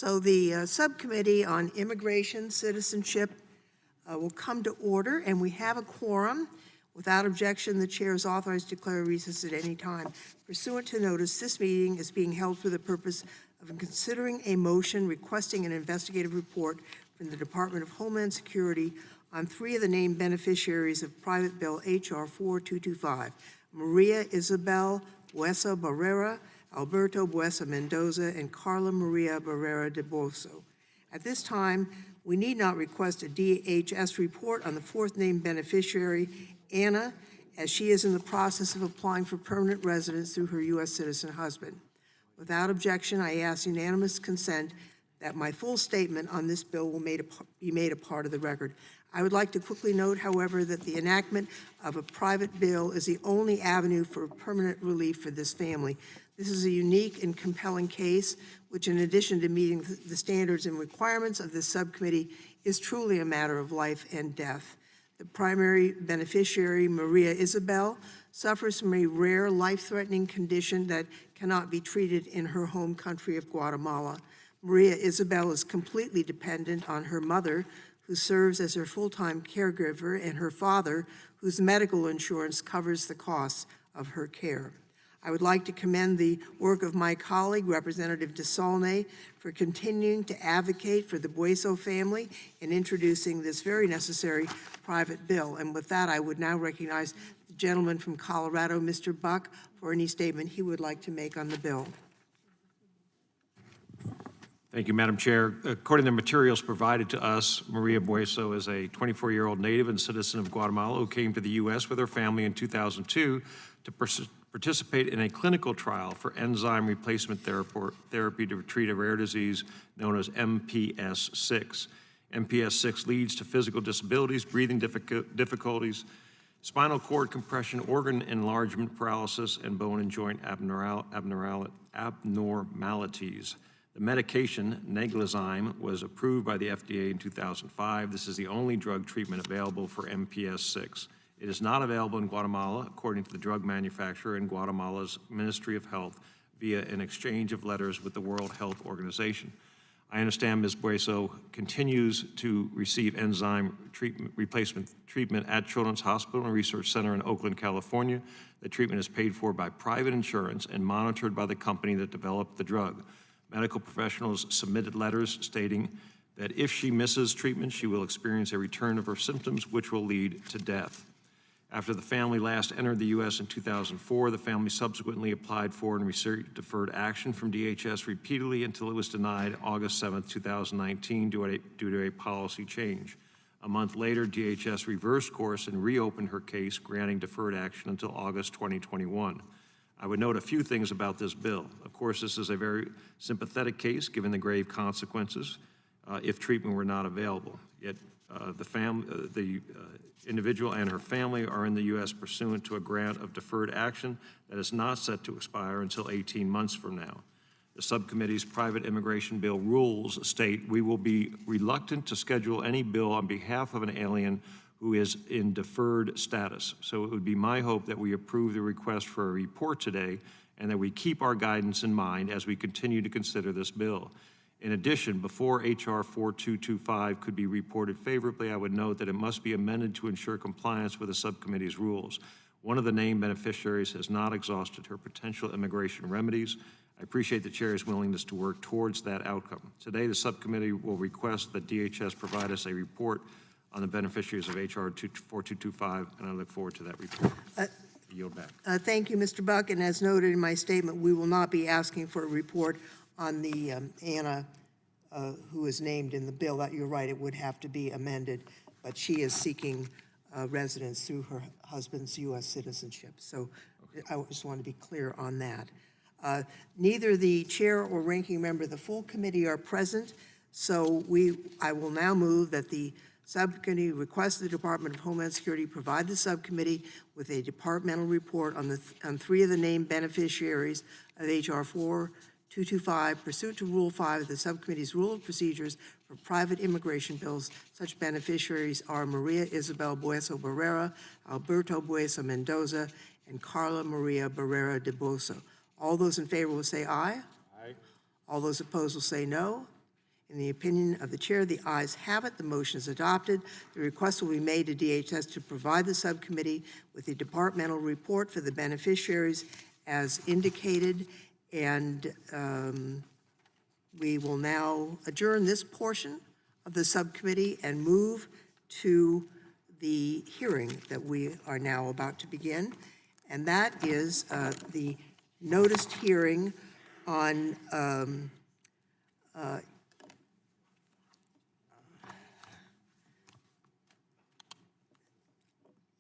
So the Subcommittee on Immigration, Citizenship will come to order, and we have a quorum. Without objection, the chair is authorized to declare recess at any time. Pursuant to notice, this meeting is being held for the purpose of considering a motion requesting an investigative report from the Department of Homeland Security on 3 of the named beneficiaries of Private Bill H.R. 4225, Maria Isabel Buesa Barrera, Alberto Buesa Mendoza, and Carla Maria Barrera de Boso. At this time, we need not request a DHS report on the 4th named beneficiary, Anna, as she is in the process of applying for permanent residence through her U.S. citizen husband. Without objection, I ask unanimous consent that my full statement on this bill will be made a part of the record. I would like to quickly note, however, that the enactment of a private bill is the only avenue for permanent relief for this family. This is a unique and compelling case, which in addition to meeting the standards and requirements of this subcommittee, is truly a matter of life and death. The primary beneficiary, Maria Isabel, suffers from a rare life-threatening condition that cannot be treated in her home country of Guatemala. Maria Isabel is completely dependent on her mother, who serves as her full-time caregiver, and her father, whose medical insurance covers the costs of her care. I would like to commend the work of my colleague, Representative DeSaulnay, for continuing to advocate for the Bueso family in introducing this very necessary private bill. And with that, I would now recognize the gentleman from Colorado, Mr. Buck, for any statement he would like to make on the bill. Thank you, Madam Chair. According to the materials provided to us, Maria Bueso is a 24-year-old native and citizen of Guatemala who came to the U.S. with her family in 2002 to participate in a clinical trial for enzyme replacement therapy to treat a rare disease known as MPS 6. MPS 6 leads to physical disabilities, breathing difficulties, spinal cord compression, organ enlargement, paralysis, and bone and joint abnormalities. The medication, Naglazyme, was approved by the FDA in 2005. This is the only drug treatment available for MPS 6. It is not available in Guatemala, according to the drug manufacturer and Guatemala's Ministry of Health, via an exchange of letters with the World Health Organization. I understand Ms. Bueso continues to receive enzyme replacement treatment at Children's Hospital and Research Center in Oakland, California. The treatment is paid for by private insurance and monitored by the company that developed the drug. Medical professionals submitted letters stating that if she misses treatment, she will experience a return of her symptoms, which will lead to death. After the family last entered the U.S. in 2004, the family subsequently applied for and received deferred action from DHS repeatedly until it was denied August 7, 2019, due to a policy change. A month later, DHS reversed course and reopened her case, granting deferred action until August 2021. I would note a few things about this bill. Of course, this is a very sympathetic case, given the grave consequences if treatment were not available. Yet the individual and her family are in the U.S. pursuant to a grant of deferred action that is not set to expire until 18 months from now. The subcommittee's private immigration bill rules state we will be reluctant to schedule any bill on behalf of an alien who is in deferred status. So it would be my hope that we approve the request for a report today and that we keep our guidance in mind as we continue to consider this bill. In addition, before H.R. 4225 could be reported favorably, I would note that it must be amended to ensure compliance with the subcommittee's rules. One of the named beneficiaries has not exhausted her potential immigration remedies. I appreciate the chair's willingness to work towards that outcome. Today, the subcommittee will request that DHS provide us a report on the beneficiaries of H.R. 4225, and I look forward to that report. Yield back. Thank you, Mr. Buck, and as noted in my statement, we will not be asking for a report on the Anna who is named in the bill. That you're right, it would have to be amended, but she is seeking residence through her husband's U.S. citizenship. So I just want to be clear on that. Neither the chair or ranking member of the full committee are present, so I will now move that the subcommittee requests the Department of Homeland Security provide the subcommittee with a departmental report on 3 of the named beneficiaries of H.R. 4225 pursuant to Rule 5 of the subcommittee's Rule of Procedures for private immigration bills. Such beneficiaries are Maria Isabel Bueso Barrera, Alberto Buesa Mendoza, and Carla Maria Barrera de Boso. All those in favor will say aye. Aye. All those opposed will say no. In the opinion of the chair, the ayes have it. The motion is adopted. The request will be made to DHS to provide the subcommittee with a departmental report for the beneficiaries as indicated. And we will now adjourn this portion of the subcommittee and move to the hearing that we are now about to begin. And that is the noticed hearing on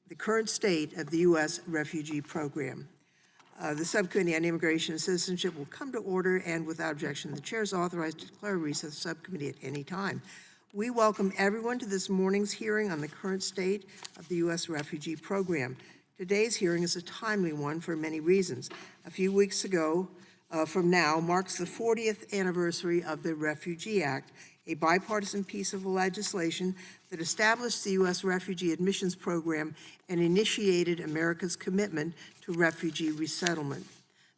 the current state of the U.S. refugee program. The Subcommittee on Immigration and Citizenship will come to order, and without objection, the chair is authorized to declare a recess of the subcommittee at any time. We welcome everyone to this morning's hearing on the current state of the U.S. refugee program. Today's hearing is a timely one for many reasons. A few weeks ago from now marks the 40th anniversary of the Refugee Act, a bipartisan piece of legislation that established the U.S. refugee admissions program and initiated America's commitment to refugee resettlement.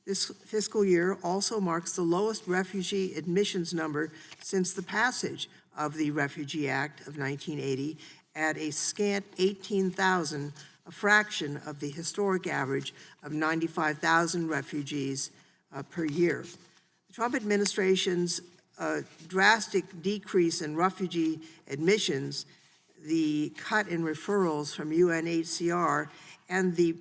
This fiscal year also marks the lowest refugee admissions number since the passage of the Refugee Act of 1980 at a scant 18,000, a fraction of the historic average of 95,000 refugees per year. The Trump administration's drastic decrease in refugee admissions, the cut in referrals from UNHCR, and the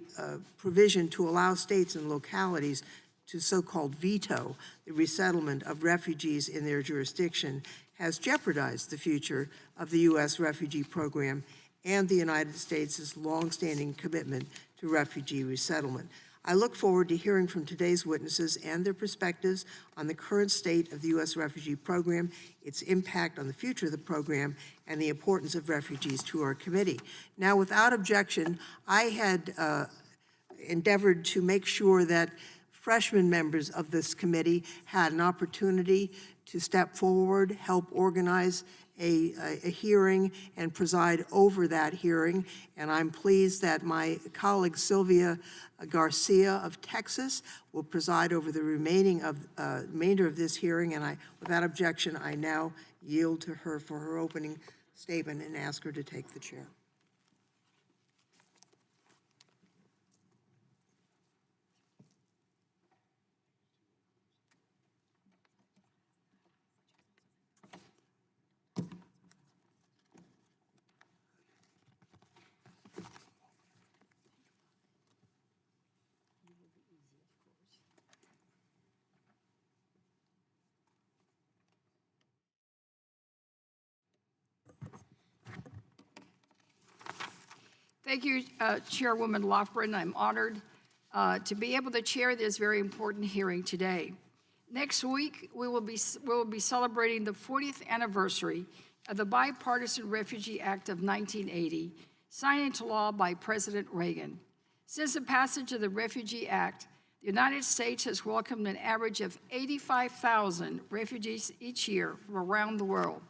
provision to allow states and localities to so-called veto the resettlement of refugees in their jurisdiction has jeopardized the future of the U.S. refugee program and the United States' longstanding commitment to refugee resettlement. I look forward to hearing from today's witnesses and their perspectives on the current state of the U.S. refugee program, its impact on the future of the program, and the importance of refugees to our committee. Now, without objection, I had endeavored to make sure that freshman members of this committee had an opportunity to step forward, help organize a hearing and preside over that hearing. And I'm pleased that my colleague Sylvia Garcia of Texas will preside over the remainder of this hearing. And without objection, I now yield to her for her opening statement and ask her to take the chair. Thank you, Chairwoman Lofgren. I'm honored to be able to chair this very important hearing today. Next week, we will be celebrating the 40th anniversary of the Bipartisan Refugee Act of 1980, signed into law by President Reagan. Since the passage of the Refugee Act, the United States has welcomed an average of 85,000 refugees each year from around the world,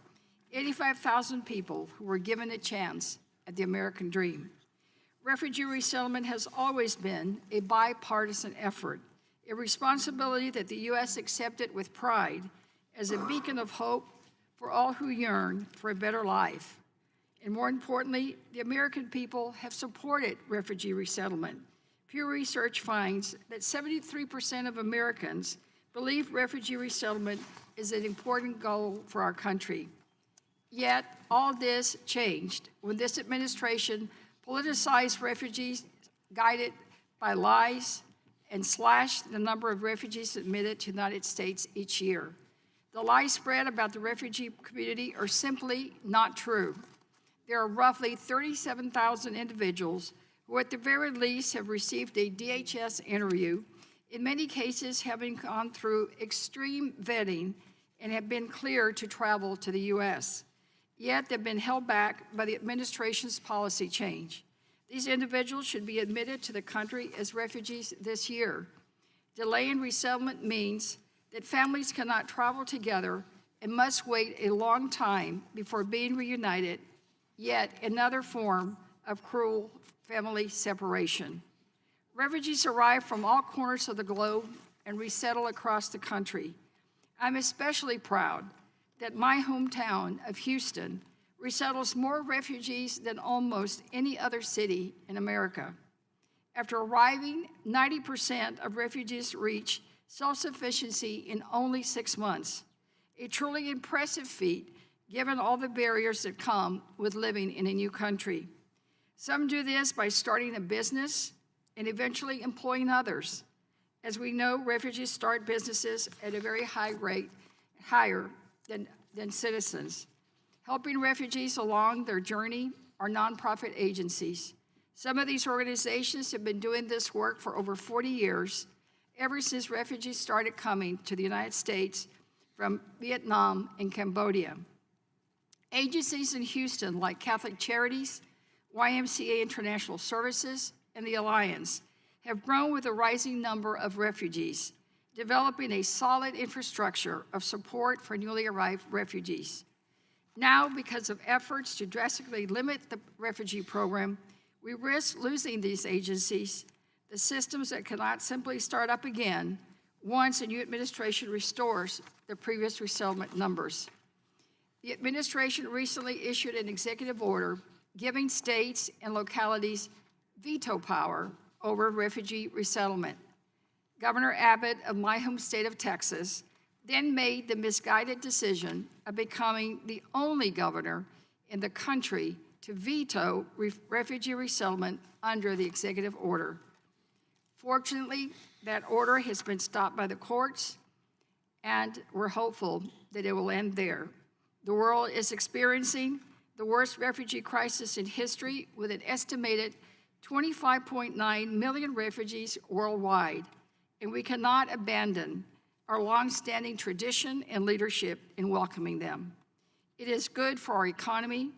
85,000 people who were given a chance at the American dream. Refugee resettlement has always been a bipartisan effort, a responsibility that the U.S. accepted with pride as a beacon of hope for all who yearn for a better life. And more importantly, the American people have supported refugee resettlement. Pew Research finds that 73% of Americans believe refugee resettlement is an important goal for our country. Yet, all this changed when this administration politicized refugees, guided by lies, and slashed the number of refugees admitted to the United States each year. The lies spread about the refugee community are simply not true. There are roughly 37,000 individuals who at the very least have received a DHS interview, in many cases having gone through extreme vetting and have been cleared to travel to the U.S. Yet they've been held back by the administration's policy change. These individuals should be admitted to the country as refugees this year. Delay in resettlement means that families cannot travel together and must wait a long time before being reunited, yet another form of cruel family separation. Refugees arrive from all corners of the globe and resettle across the country. I'm especially proud that my hometown of Houston resettles more refugees than almost any other city in America. After arriving, 90% of refugees reach self-sufficiency in only 6 months, a truly impressive feat given all the barriers that come with living in a new country. Some do this by starting a business and eventually employing others. As we know, refugees start businesses at a very high rate, higher than citizens. Helping refugees along their journey are nonprofit agencies. Some of these organizations have been doing this work for over 40 years, ever since refugees started coming to the United States from Vietnam and Cambodia. Agencies in Houston like Catholic Charities, YMCA International Services, and the Alliance have grown with the rising number of refugees, developing a solid infrastructure of support for newly arrived refugees. Now, because of efforts to drastically limit the refugee program, we risk losing these agencies, the systems that cannot simply start up again once a new administration restores the previous resettlement numbers. The administration recently issued an executive order giving states and localities veto power over refugee resettlement. Governor Abbott of my home state of Texas then made the misguided decision of becoming the only governor in the country to veto refugee resettlement under the executive order. Fortunately, that order has been stopped by the courts, and we're hopeful that it will end there. The world is experiencing the worst refugee crisis in history, with an estimated 25.9 million refugees worldwide, and we cannot abandon our longstanding tradition and leadership in welcoming them. It is good for our economy,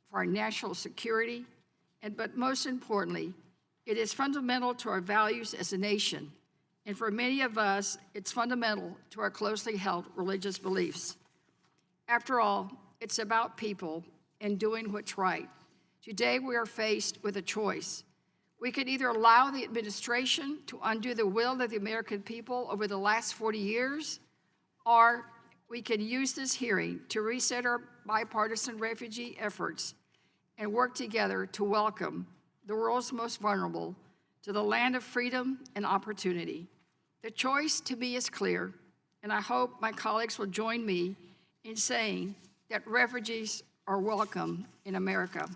for our national security, but most importantly, it is fundamental to our values as a nation, and for many of us, it's fundamental to our closely held religious beliefs. After all, it's about people and doing what's right. Today, we are faced with a choice. We could either allow the administration to undo the will of the American people over the last 40 years, or we can use this hearing to reset our bipartisan refugee efforts and work together to welcome the world's most vulnerable to the land of freedom and opportunity. The choice to me is clear, and I hope my colleagues will join me in saying that refugees are welcome in America.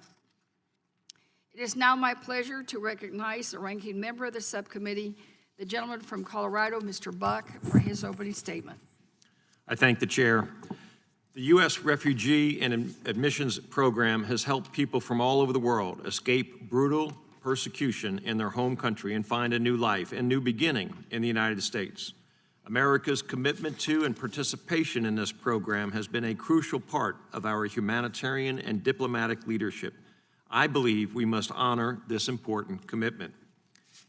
It is now my pleasure to recognize the ranking member of the subcommittee, the gentleman from Colorado, Mr. Buck, for his opening statement. I thank the chair. The U.S. Refugee and Admissions Program has helped people from all over the world escape brutal persecution in their home country and find a new life and new beginning in the United States. America's commitment to and participation in this program has been a crucial part of our humanitarian and diplomatic leadership. I believe we must honor this important commitment.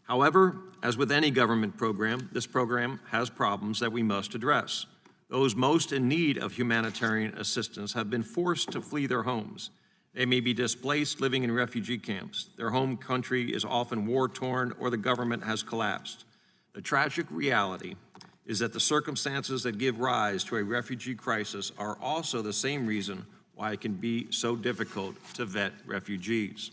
However, as with any government program, this program has problems that we must address. Those most in need of humanitarian assistance have been forced to flee their homes. They may be displaced living in refugee camps. Their home country is often war-torn or the government has collapsed. The tragic reality is that the circumstances that give rise to a refugee crisis are also the same reason why it can be so difficult to vet refugees.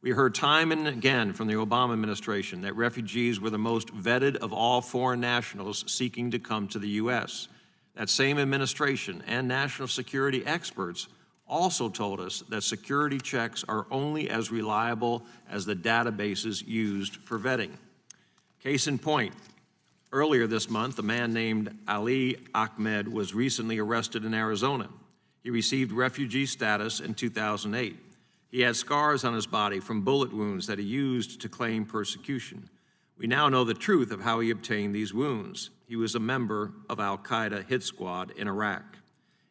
We heard time and again from the Obama administration that refugees were the most vetted of all foreign nationals seeking to come to the U.S. That same administration and national security experts also told us that security checks are only as reliable as the databases used for vetting. Case in point, earlier this month, a man named Ali Achmed was recently arrested in Arizona. He received refugee status in 2008. He had scars on his body from bullet wounds that he used to claim persecution. We now know the truth of how he obtained these wounds. He was a member of al-Qaeda hit squad in Iraq.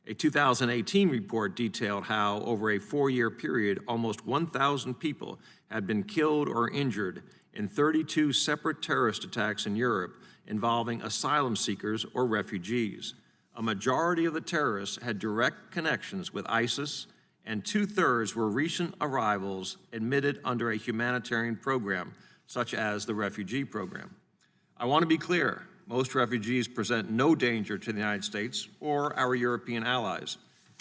A 2018 report detailed how, over a 4-year period, almost 1,000 people had been killed or injured in 32 separate terrorist attacks in Europe involving asylum seekers or refugees. A majority of the terrorists had direct connections with ISIS, and 2/3 were recent arrivals admitted under a humanitarian program, such as the refugee program. I want to be clear, most refugees present no danger to the United States or our European allies.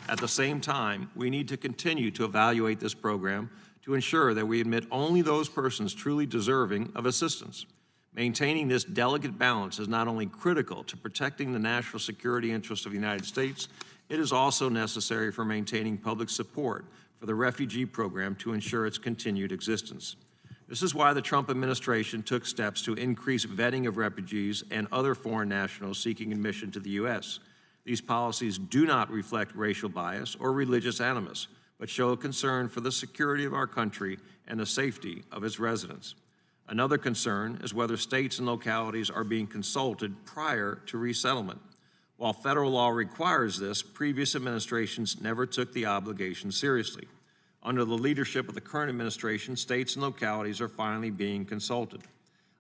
At the same time, we need to continue to evaluate this program to ensure that we admit only those persons truly deserving of assistance. Maintaining this delicate balance is not only critical to protecting the national security interests of the United States, it is also necessary for maintaining public support for the refugee program to ensure its continued existence. This is why the Trump administration took steps to increase vetting of refugees and other foreign nationals seeking admission to the U.S. These policies do not reflect racial bias or religious animus, but show a concern for the security of our country and the safety of its residents. Another concern is whether states and localities are being consulted prior to resettlement. While federal law requires this, previous administrations never took the obligation seriously. Under the leadership of the current administration, states and localities are finally being consulted.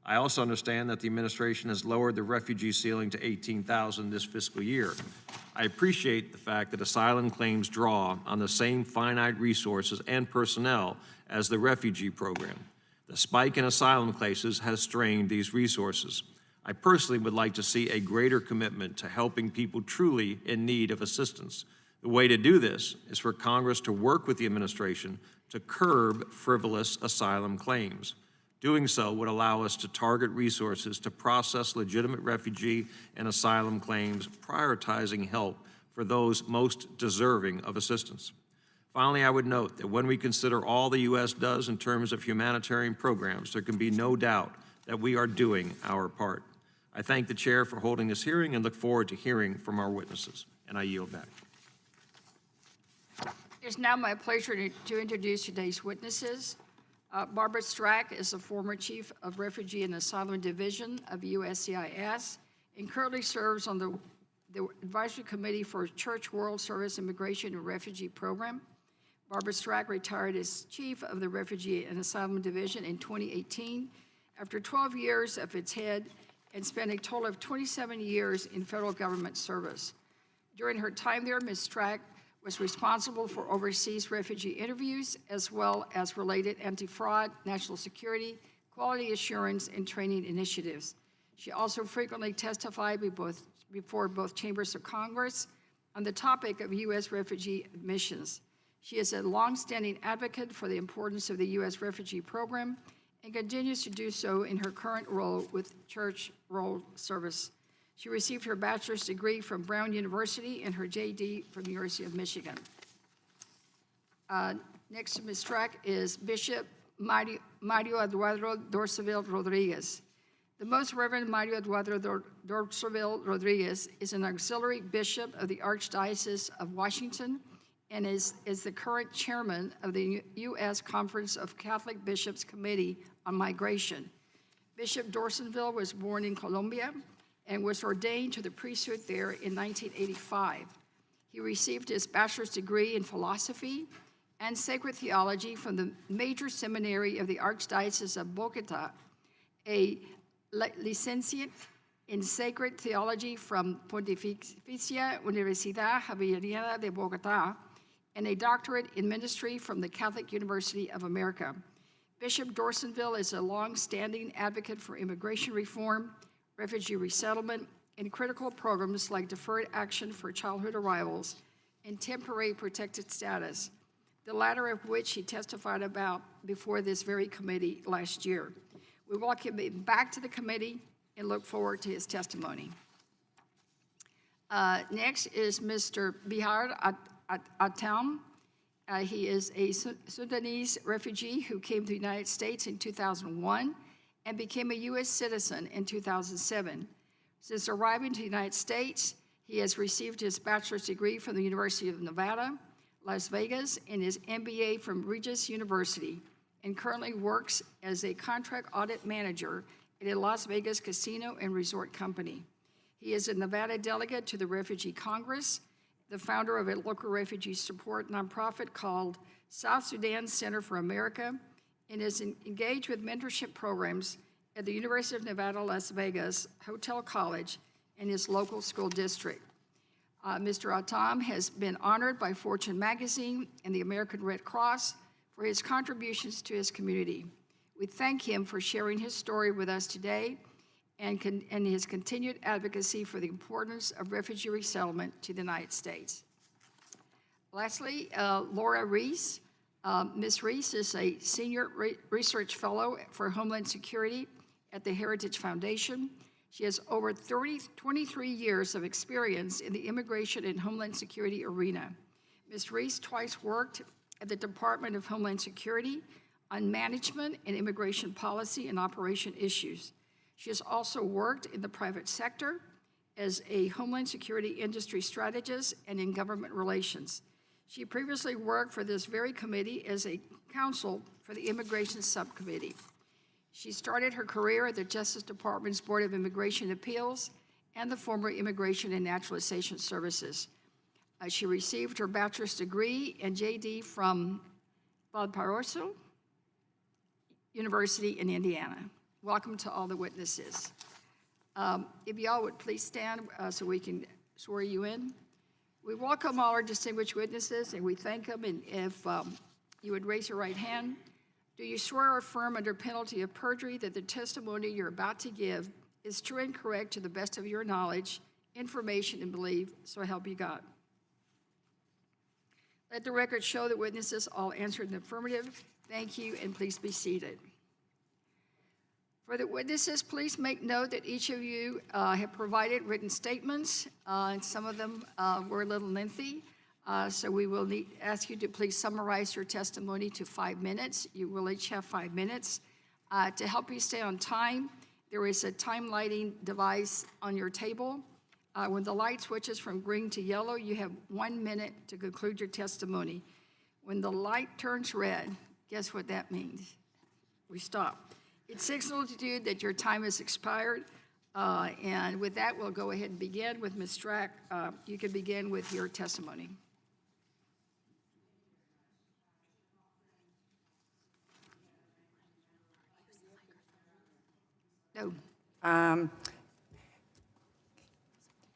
I also understand that the administration has lowered the refugee ceiling to 18,000 this fiscal year. I appreciate the fact that asylum claims draw on the same finite resources and personnel as the refugee program. The spike in asylum cases has strained these resources. I personally would like to see a greater commitment to helping people truly in need of assistance. The way to do this is for Congress to work with the administration to curb frivolous asylum claims. Doing so would allow us to target resources to process legitimate refugee and asylum claims, prioritizing help for those most deserving of assistance. Finally, I would note that when we consider all the U.S. does in terms of humanitarian programs, there can be no doubt that we are doing our part. I thank the chair for holding this hearing and look forward to hearing from our witnesses. And I yield back. It's now my pleasure to introduce today's witnesses. Barbara Strack is the former Chief of Refugee and Asylum Division of USCIS and currently serves on the Advisory Committee for Church World Service Immigration and Refugee Program. Barbara Strack retired as Chief of the Refugee and Asylum Division in 2018 after 12 years of its head and spent a total of 27 years in federal government service. During her time there, Ms. Strack was responsible for overseas refugee interviews as well as related anti-fraud, national security, quality assurance, and training initiatives. She also frequently testified before both chambers of Congress on the topic of U.S. refugee admissions. She is a longstanding advocate for the importance of the U.S. refugee program and continues to do so in her current role with Church World Service. She received her bachelor's degree from Brown University and her JD from the University of Michigan. Next to Ms. Strack is Bishop Mario Eduardo Dorceville Rodriguez. The Most Reverend Mario Eduardo Dorceville Rodriguez is an auxiliary bishop of the Archdiocese of Washington and is the current chairman of the U.S. Conference of Catholic Bishops Committee on Migration. Bishop Dorceville was born in Colombia and was ordained to the priesthood there in 1985. He received his bachelor's degree in philosophy and sacred theology from the major seminary of the Archdiocese of Bogota, a licenciate in sacred theology from Pontificia Universidad Javeriana de Bogota, and a doctorate in ministry from the Catholic University of America. Bishop Dorceville is a long-standing advocate for immigration reform, refugee resettlement, and critical programs like deferred action for childhood arrivals and temporary protected status, the latter of which he testified about before this very committee last year. We welcome him back to the committee and look forward to his testimony. Next is Mr. Bihar Atam. He is a Sudanese refugee who came to the United States in 2001 and became a U.S. citizen in 2007. Since arriving to the United States, he has received his bachelor's degree from the University of Nevada, Las Vegas, and his MBA from Regis University, and currently works as a contract audit manager at a Las Vegas casino and resort company. He is a Nevada delegate to the Refugee Congress, the founder of a local refugee support nonprofit called South Sudan Center for America, and is engaged with mentorship programs at the University of Nevada, Las Vegas, Hotel College, and his local school district. Mr. Atam has been honored by Fortune magazine and the American Red Cross for his contributions to his community. We thank him for sharing his story with us today and his continued advocacy for the importance of refugee resettlement to the United States. Lastly, Laura Reese. Ms. Reese is a senior research fellow for Homeland Security at the Heritage Foundation. She has over 23 years of experience in the immigration and Homeland Security arena. Ms. Reese twice worked at the Department of Homeland Security on management and immigration policy and operation issues. She has also worked in the private sector as a Homeland Security industry strategist and in government relations. She previously worked for this very committee as a counsel for the Immigration Subcommittee. She started her career at the Justice Department's Board of Immigration Appeals and the former Immigration and Naturalization Services. She received her bachelor's degree and JD from Valparaiso University in Indiana. Welcome to all the witnesses. If y'all would please stand so we can swear you in. We welcome all our distinguished witnesses and we thank them. And if you would raise your right hand. Do you swear or affirm under penalty of perjury that the testimony you're about to give is true and correct to the best of your knowledge, information, and belief, so help you God? Let the record show that witnesses all answered in the affirmative. Thank you, and please be seated. For the witnesses, please make note that each of you have provided written statements, and some of them were a little lengthy. So we will ask you to please summarize your testimony to 5 minutes. You will each have 5 minutes. To help you stay on time, there is a time lighting device on your table. When the light switches from green to yellow, you have 1 minute to conclude your testimony. When the light turns red, guess what that means? We stop. It signals to you that your time has expired. And with that, we'll go ahead and begin with Ms. Strack. You can begin with your testimony. No.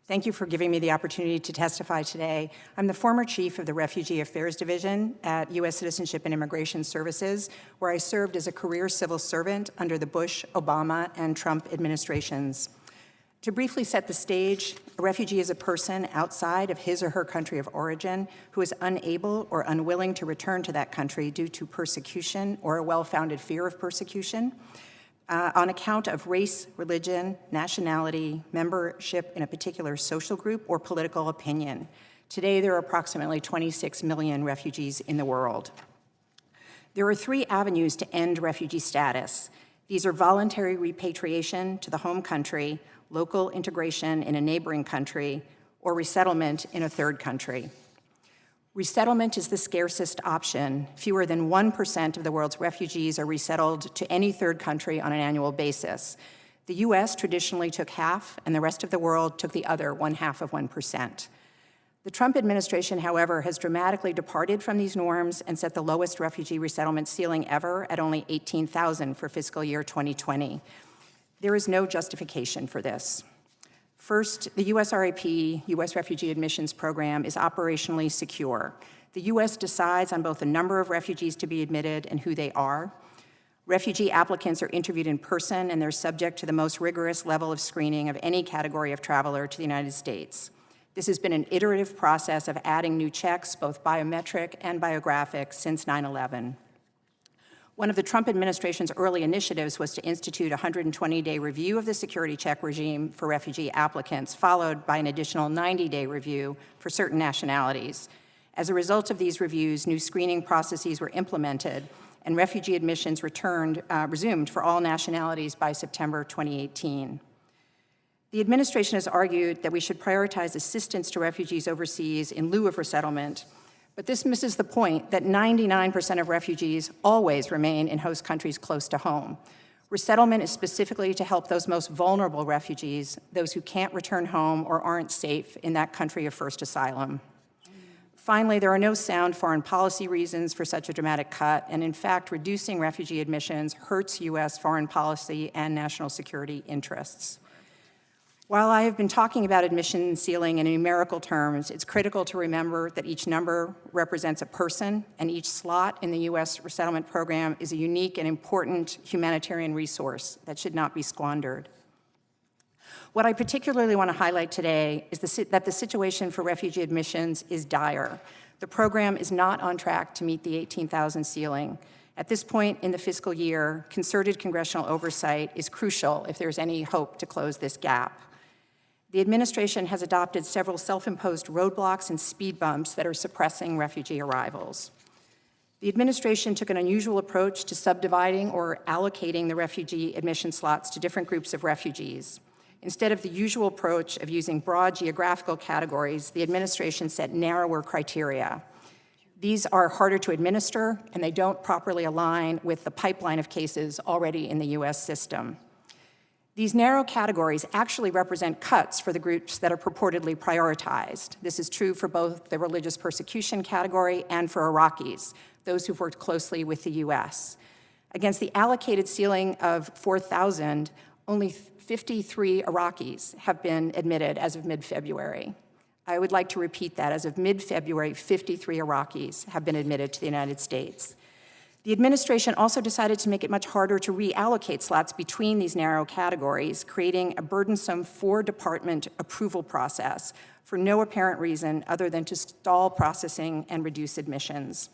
Thank you for giving me the opportunity to testify today. I'm the former chief of the Refugee Affairs Division at U.S. Citizenship and Immigration Services, where I served as a career civil servant under the Bush, Obama, and Trump administrations. To briefly set the stage, a refugee is a person outside of his or her country of origin who is unable or unwilling to return to that country due to persecution or a well-founded fear of persecution, on account of race, religion, nationality, membership in a particular social group, or political opinion. Today, there are approximately 26 million refugees in the world. There are 3 avenues to end refugee status. These are voluntary repatriation to the home country, local integration in a neighboring country, or resettlement in a third country. Resettlement is the scarcest option. Fewer than 1% of the world's refugees are resettled to any third country on an annual basis. The US traditionally took half, and the rest of the world took the other 0.5%. The Trump administration, however, has dramatically departed from these norms and set the lowest refugee resettlement ceiling ever at only 18,000 for fiscal year 2020. There is no justification for this. First, the USRAP, U.S. Refugee Admissions Program, is operationally secure. The U.S. decides on both the number of refugees to be admitted and who they are. Refugee applicants are interviewed in person, and they're subject to the most rigorous level of screening of any category of traveler to the United States. This has been an iterative process of adding new checks, both biometric and biographic, since 9/11. One of the Trump administration's early initiatives was to institute a 120-day review of the security check regime for refugee applicants, followed by an additional 90-day review for certain nationalities. As a result of these reviews, new screening processes were implemented, and refugee admissions resumed for all nationalities by September 2018. The administration has argued that we should prioritize assistance to refugees overseas in lieu of resettlement, but this misses the point that 99% of refugees always remain in host countries close to home. Resettlement is specifically to help those most vulnerable refugees, those who can't return home or aren't safe in that country of first asylum. Finally, there are no sound foreign policy reasons for such a dramatic cut, and in fact, reducing refugee admissions hurts U.S. foreign policy and national security interests. While I have been talking about admission ceiling in numerical terms, it's critical to remember that each number represents a person, and each slot in the U.S. resettlement program is a unique and important humanitarian resource that should not be squandered. What I particularly want to highlight today is that the situation for refugee admissions is dire. The program is not on track to meet the 18,000 ceiling. At this point in the fiscal year, concerted congressional oversight is crucial if there's any hope to close this gap. The administration has adopted several self-imposed roadblocks and speed bumps that are suppressing refugee arrivals. The administration took an unusual approach to subdividing or allocating the refugee admission slots to different groups of refugees. Instead of the usual approach of using broad geographical categories, the administration set narrower criteria. These are harder to administer, and they don't properly align with the pipeline of cases already in the US system. These narrow categories actually represent cuts for the groups that are purportedly prioritized. This is true for both the religious persecution category and for Iraqis, those who've worked closely with the US. Against the allocated ceiling of 4,000, only 53 Iraqis have been admitted as of mid-February. I would like to repeat that. As of mid-February, 53 Iraqis have been admitted to the United States. The administration also decided to make it much harder to reallocate slots between these narrow categories, creating a burdensome four-department approval process for no apparent reason other than to stall processing and reduce admissions.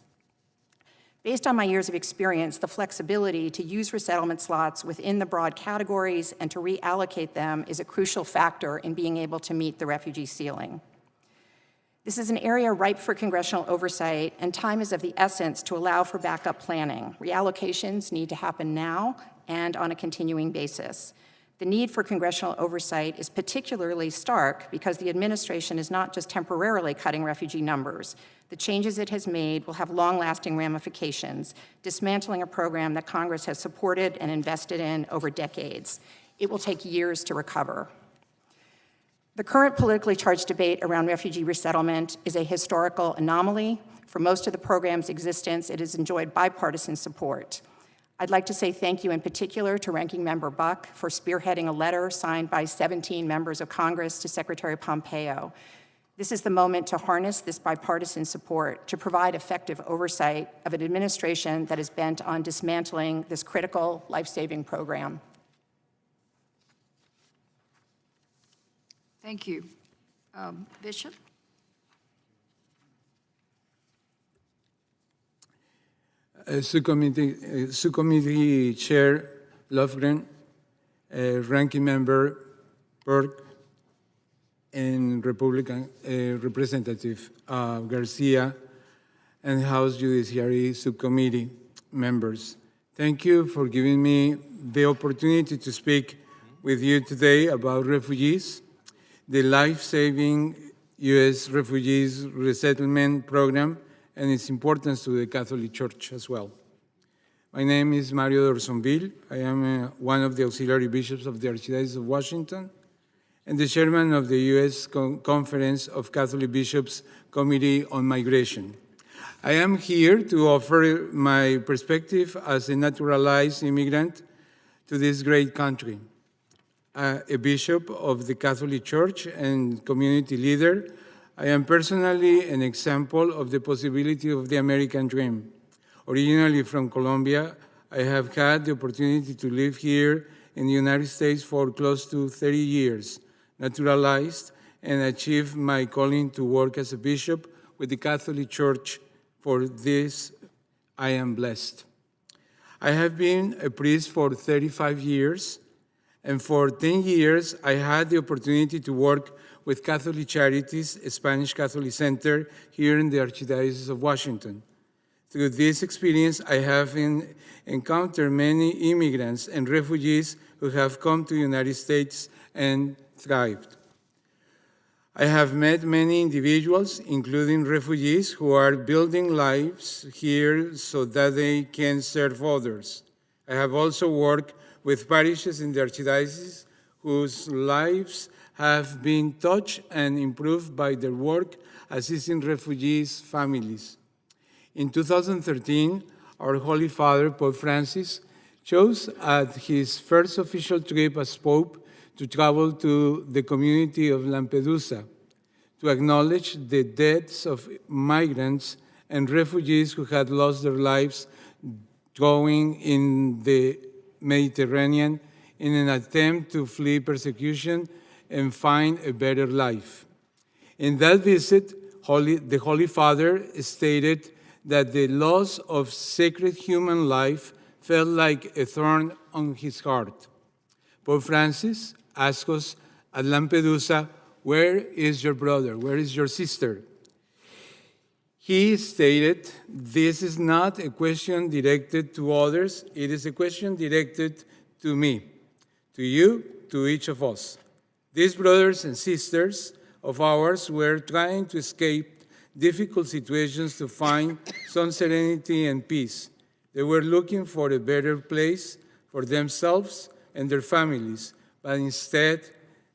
Based on my years of experience, the flexibility to use resettlement slots within the broad categories and to reallocate them is a crucial factor in being able to meet the refugee ceiling. This is an area ripe for congressional oversight, and time is of the essence to allow for backup planning. Reallocations need to happen now and on a continuing basis. The need for congressional oversight is particularly stark because the administration is not just temporarily cutting refugee numbers. The changes it has made will have long-lasting ramifications, dismantling a program that Congress has supported and invested in over decades. It will take years to recover. The current politically charged debate around refugee resettlement is a historical anomaly. For most of the program's existence, it has enjoyed bipartisan support. I'd like to say thank you in particular to Ranking Member Buck for spearheading a letter signed by 17 members of Congress to Secretary Pompeo. This is the moment to harness this bipartisan support to provide effective oversight of an administration that is bent on dismantling this critical, life-saving program. Thank you. Bishop? Subcommittee Chair Lofgren, Ranking Member Burke, and Republican Representative Garcia, and House Judiciary Subcommittee members. Thank you for giving me the opportunity to speak with you today about refugees, the life-saving U.S. Refugees Resettlement Program, and its importance to the Catholic Church as well. My name is Mario Dorsonville. I am one of the auxiliary bishops of the Archdiocese of Washington and the chairman of the U.S. Conference of Catholic Bishops Committee on Migration. I am here to offer my perspective as a naturalized immigrant to this great country. A bishop of the Catholic Church and community leader, I am personally an example of the possibility of the American dream. Originally from Colombia, I have had the opportunity to live here in the United States for close to 30 years, naturalized, and achieved my calling to work as a bishop with the Catholic Church. For this, I am blessed. I have been a priest for 35 years, and for 10 years, I had the opportunity to work with Catholic Charities, a Spanish Catholic Center here in the Archdiocese of Washington. Through this experience, I have encountered many immigrants and refugees who have come to the United States and thrived. I have met many individuals, including refugees, who are building lives here so that they can serve others. I have also worked with parishes in the Archdiocese whose lives have been touched and improved by their work assisting refugees' families. In 2013, our Holy Father, Pope Francis, chose at his first official trip as Pope to travel to the community of Lampedusa to acknowledge the deaths of migrants and refugees who had lost their lives going in the Mediterranean in an attempt to flee persecution and find a better life. In that visit, the Holy Father stated that the loss of sacred human life felt like a thorn on his heart. Pope Francis asked us at Lampedusa, "Where is your brother? Where is your sister?" He stated, "This is not a question directed to others, it is a question directed to me, to you, to each of us. These brothers and sisters of ours were trying to escape difficult situations to find some serenity and peace. They were looking for a better place for themselves and their families, but instead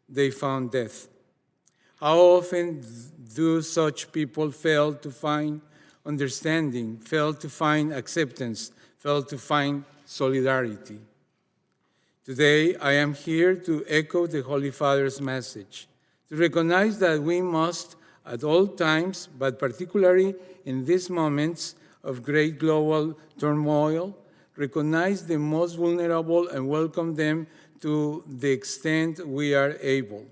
they found death. How often do such people fail to find understanding, fail to find acceptance, fail to find solidarity?" Today, I am here to echo the Holy Father's message, to recognize that we must, at all times, but particularly in these moments of great global turmoil, recognize the most vulnerable and welcome them to the extent we are able.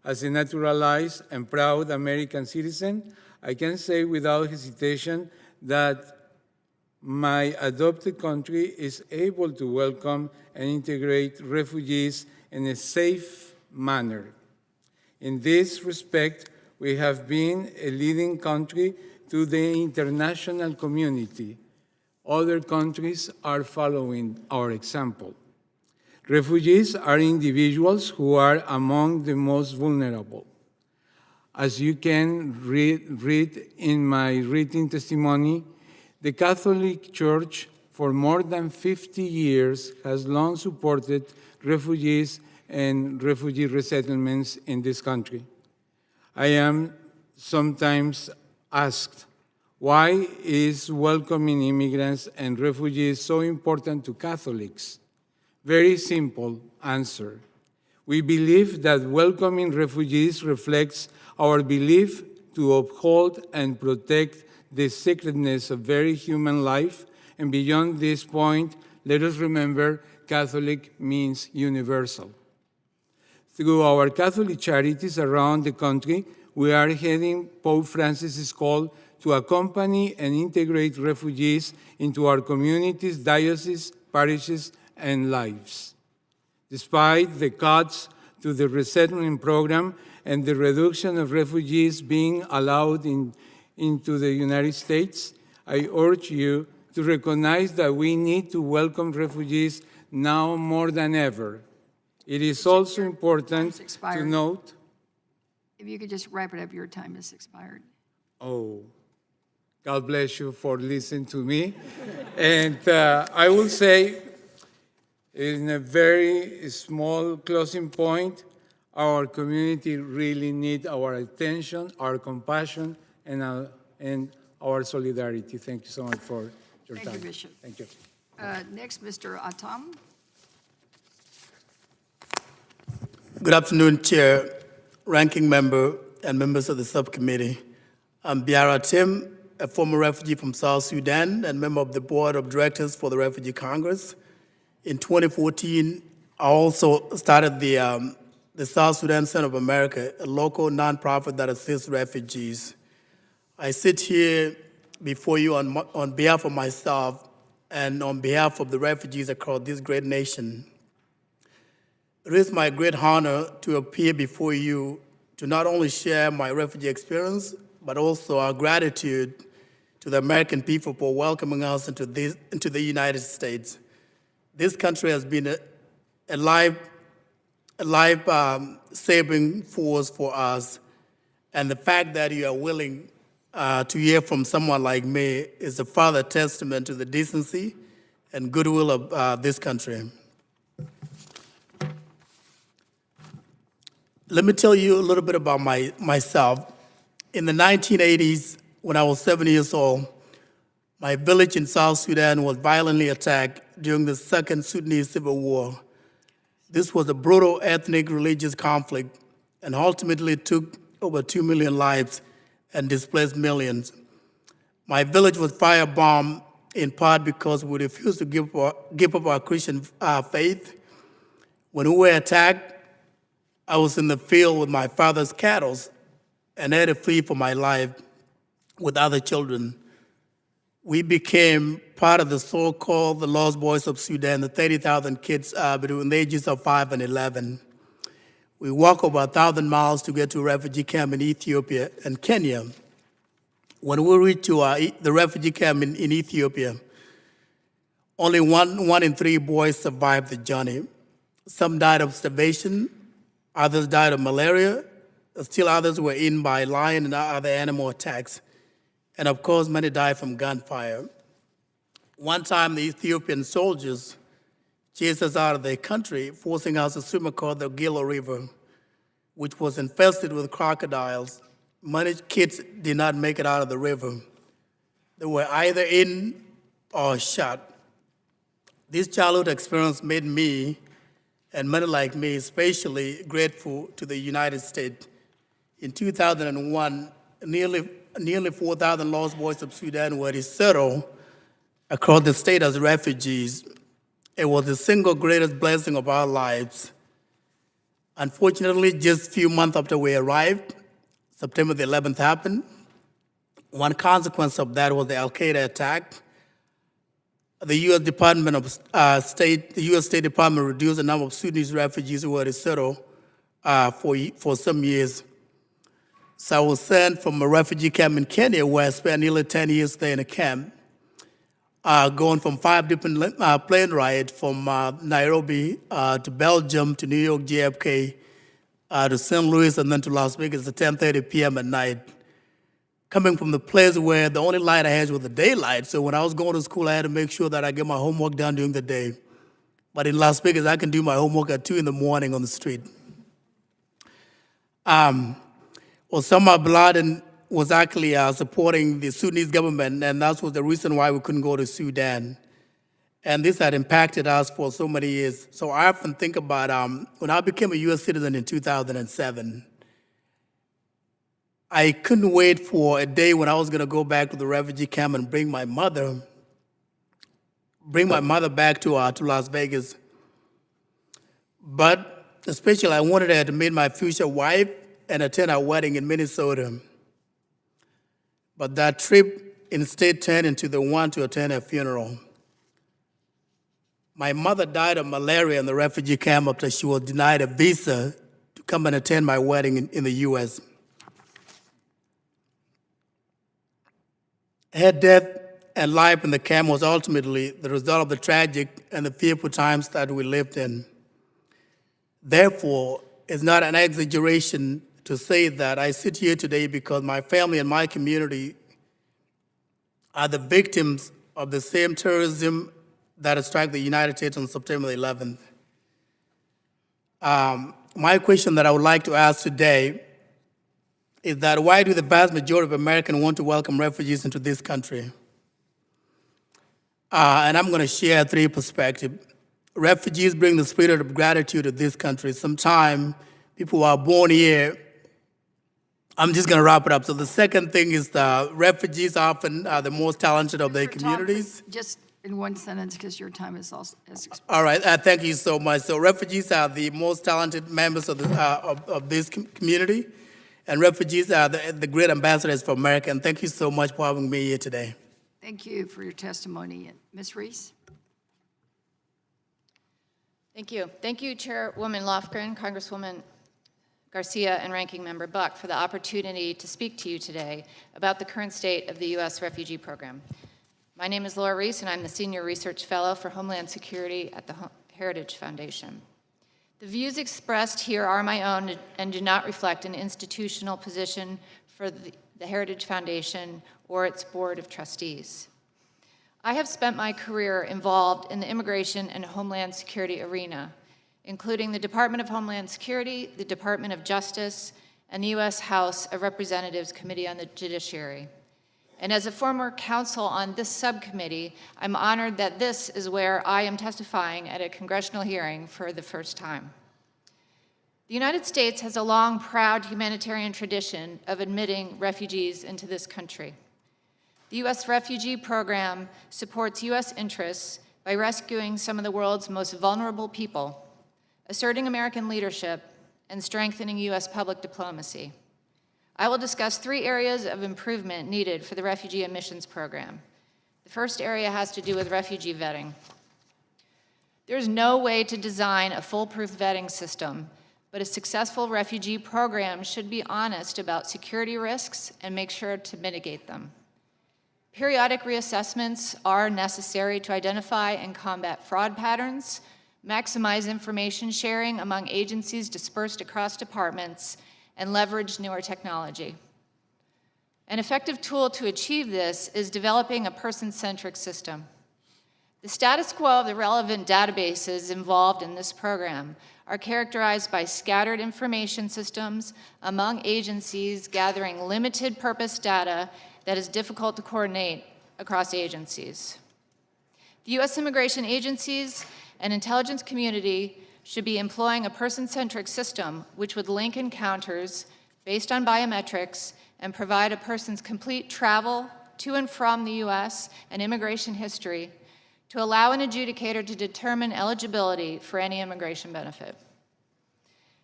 As a naturalized and proud American citizen, I can say without hesitation that my adopted country is able to welcome and integrate refugees in a safe manner. In this respect, we have been a leading country to the international community. Other countries are following our example. Refugees are individuals who are among the most vulnerable. As you can read in my written testimony, the Catholic Church for more than 50 years has long supported refugees and refugee resettlements in this country. I am sometimes asked, why is welcoming immigrants and refugees so important to Catholics? Very simple answer. We believe that welcoming refugees reflects our belief to uphold and protect the sacredness of very human life, and beyond this point, let us remember Catholic means universal. Through our Catholic charities around the country, we are heeding Pope Francis's call to accompany and integrate refugees into our communities, dioceses, parishes, and lives. Despite the cuts to the resettlement program and the reduction of refugees being allowed into the United States, I urge you to recognize that we need to welcome refugees now more than ever. It is also important to note. If you could just wrap it up, your time has expired. Oh, God bless you for listening to me. And I will say, in a very small closing point, our community really needs our attention, our compassion, and our solidarity. Thank you so much for your time. Thank you, Bishop. Thank you. Next, Mr. Atam. Good afternoon, Chair, Ranking Member, and members of the Subcommittee. I'm Biara Tim, a former refugee from South Sudan and member of the Board of Directors for the Refugee Congress. In 2014, I also started the South Sudan Center of America, a local nonprofit that assists refugees. I sit here before you on behalf of myself and on behalf of the refugees across this great nation. It is my great honor to appear before you to not only share my refugee experience, but also our gratitude to the American people for welcoming us into the United States. This country has been a life-saving force for us, and the fact that you are willing to hear from someone like me is a further testament to the decency and goodwill of this country. Let me tell you a little bit about myself. In the 1980s, when I was 7 years old, my village in South Sudan was violently attacked during the Second Sudanese Civil War. This was a brutal ethnic religious conflict and ultimately took over 2 million lives and displaced millions. My village was firebombed in part because we refused to give up our Christian faith. When we were attacked, I was in the field with my father's cattle and had to flee for my life with other children. We became part of the so-called the Lost Boys of Sudan, the 30,000 kids between the ages of 5 and 11. We walked over 1,000 miles to get to a refugee camp in Ethiopia and Kenya. When we reached to the refugee camp in Ethiopia, only one in 3 boys survived the journey. Some died of starvation, others died of malaria, still others were eaten by lion and other animal attacks. And of course, many died from gunfire. One time, the Ethiopian soldiers chased us out of their country, forcing us to swim across the Gilo River, which was infested with crocodiles. Many kids did not make it out of the river. They were either eaten or shot. This childhood experience made me, and many like me, especially grateful to the United States. In 2001, nearly 4,000 lost boys of Sudan were resettled across the state as refugees. It was the single greatest blessing of our lives. Unfortunately, just a few months after we arrived, September the 11th happened. One consequence of that was the Al-Qaeda attack. The U.S. Department of State, the U.S. State Department reduced the number of Sudanese refugees who were resettled for some years. So I was sent from a refugee camp in Kenya, where I spent nearly 10 years there in a camp, going from 5 different plane rides from Nairobi to Belgium to New York JFK to St. Louis and then to Las Vegas at 10:30 p.m. at night. Coming from the place where the only light I had was the daylight, so when I was going to school, I had to make sure that I get my homework done during the day. But in Las Vegas, I can do my homework at 2 in the morning on the street. Osama bin Laden was actually supporting the Sudanese government, and that was the reason why we couldn't go to Sudan. And this had impacted us for so many years. So I often think about when I became a U.S. citizen in 2007, I couldn't wait for a day when I was going to go back to the refugee camp and bring my mother back to Las Vegas. But especially, I wanted her to meet my future wife and attend our wedding in Minnesota. But that trip instead turned into the one to attend her funeral. My mother died of malaria in the refugee camp after she was denied a visa to come and attend my wedding in the U.S. Her death and life in the camp was ultimately the result of the tragic and the fearful times that we lived in. Therefore, it's not an exaggeration to say that I sit here today because my family and my community are the victims of the same terrorism that struck the United States on September 11th. My question that I would like to ask today is that why do the vast majority of Americans want to welcome refugees into this country? And I'm going to share 3 perspectives. Refugees bring the spirit of gratitude to this country. Sometimes people who are born here, I'm just going to wrap it up. So the second thing is the refugees often are the most talented of their Mr. Tom, communities. just in one sentence, because your time is also as expired. All right, thank you so much. So refugees are the most talented members of this community, and refugees are the great ambassadors for America. And thank you so much for having me here today. Thank you for your testimony. Ms. Reese? Thank you. Thank you, Chairwoman Lofgren, Congresswoman Garcia, and Ranking Member Buck for the opportunity to speak to you today about the current state of the U.S. refugee program. My name is Laura Reese, and I'm the Senior Research Fellow for Homeland Security at the Heritage Foundation. The views expressed here are my own and do not reflect an institutional position for the Heritage Foundation or its Board of Trustees. I have spent my career involved in the immigration and Homeland Security arena, including the Department of Homeland Security, the Department of Justice, and the U.S. House of Representatives Committee on the Judiciary. And as a former counsel on this subcommittee, I'm honored that this is where I am testifying at a congressional hearing for the first time. The United States has a long, proud humanitarian tradition of admitting refugees into this country. The U.S. refugee program supports U.S. interests by rescuing some of the world's most vulnerable people, asserting American leadership, and strengthening U.S. public diplomacy. I will discuss 3 areas of improvement needed for the refugee admissions program. The first area has to do with refugee vetting. There's no way to design a foolproof vetting system, but a successful refugee program should be honest about security risks and make sure to mitigate them. Periodic reassessments are necessary to identify and combat fraud patterns, maximize information sharing among agencies dispersed across departments, and leverage newer technology. An effective tool to achieve this is developing a person-centric system. The status quo of the relevant databases involved in this program are characterized by scattered information systems among agencies gathering limited purpose data that is difficult to coordinate across agencies. The U.S. immigration agencies and intelligence community should be employing a person-centric system which would link encounters based on biometrics and provide a person's complete travel to and from the U.S. and immigration history to allow an adjudicator to determine eligibility for any immigration benefit.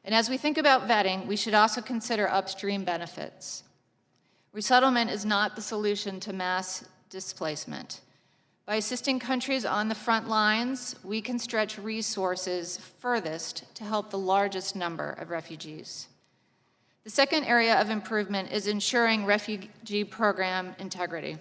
And as we think about vetting, we should also consider upstream benefits. Resettlement is not the solution to mass displacement. By assisting countries on the front lines, we can stretch resources furthest to help the largest number of refugees. The second area of improvement is ensuring refugee program integrity.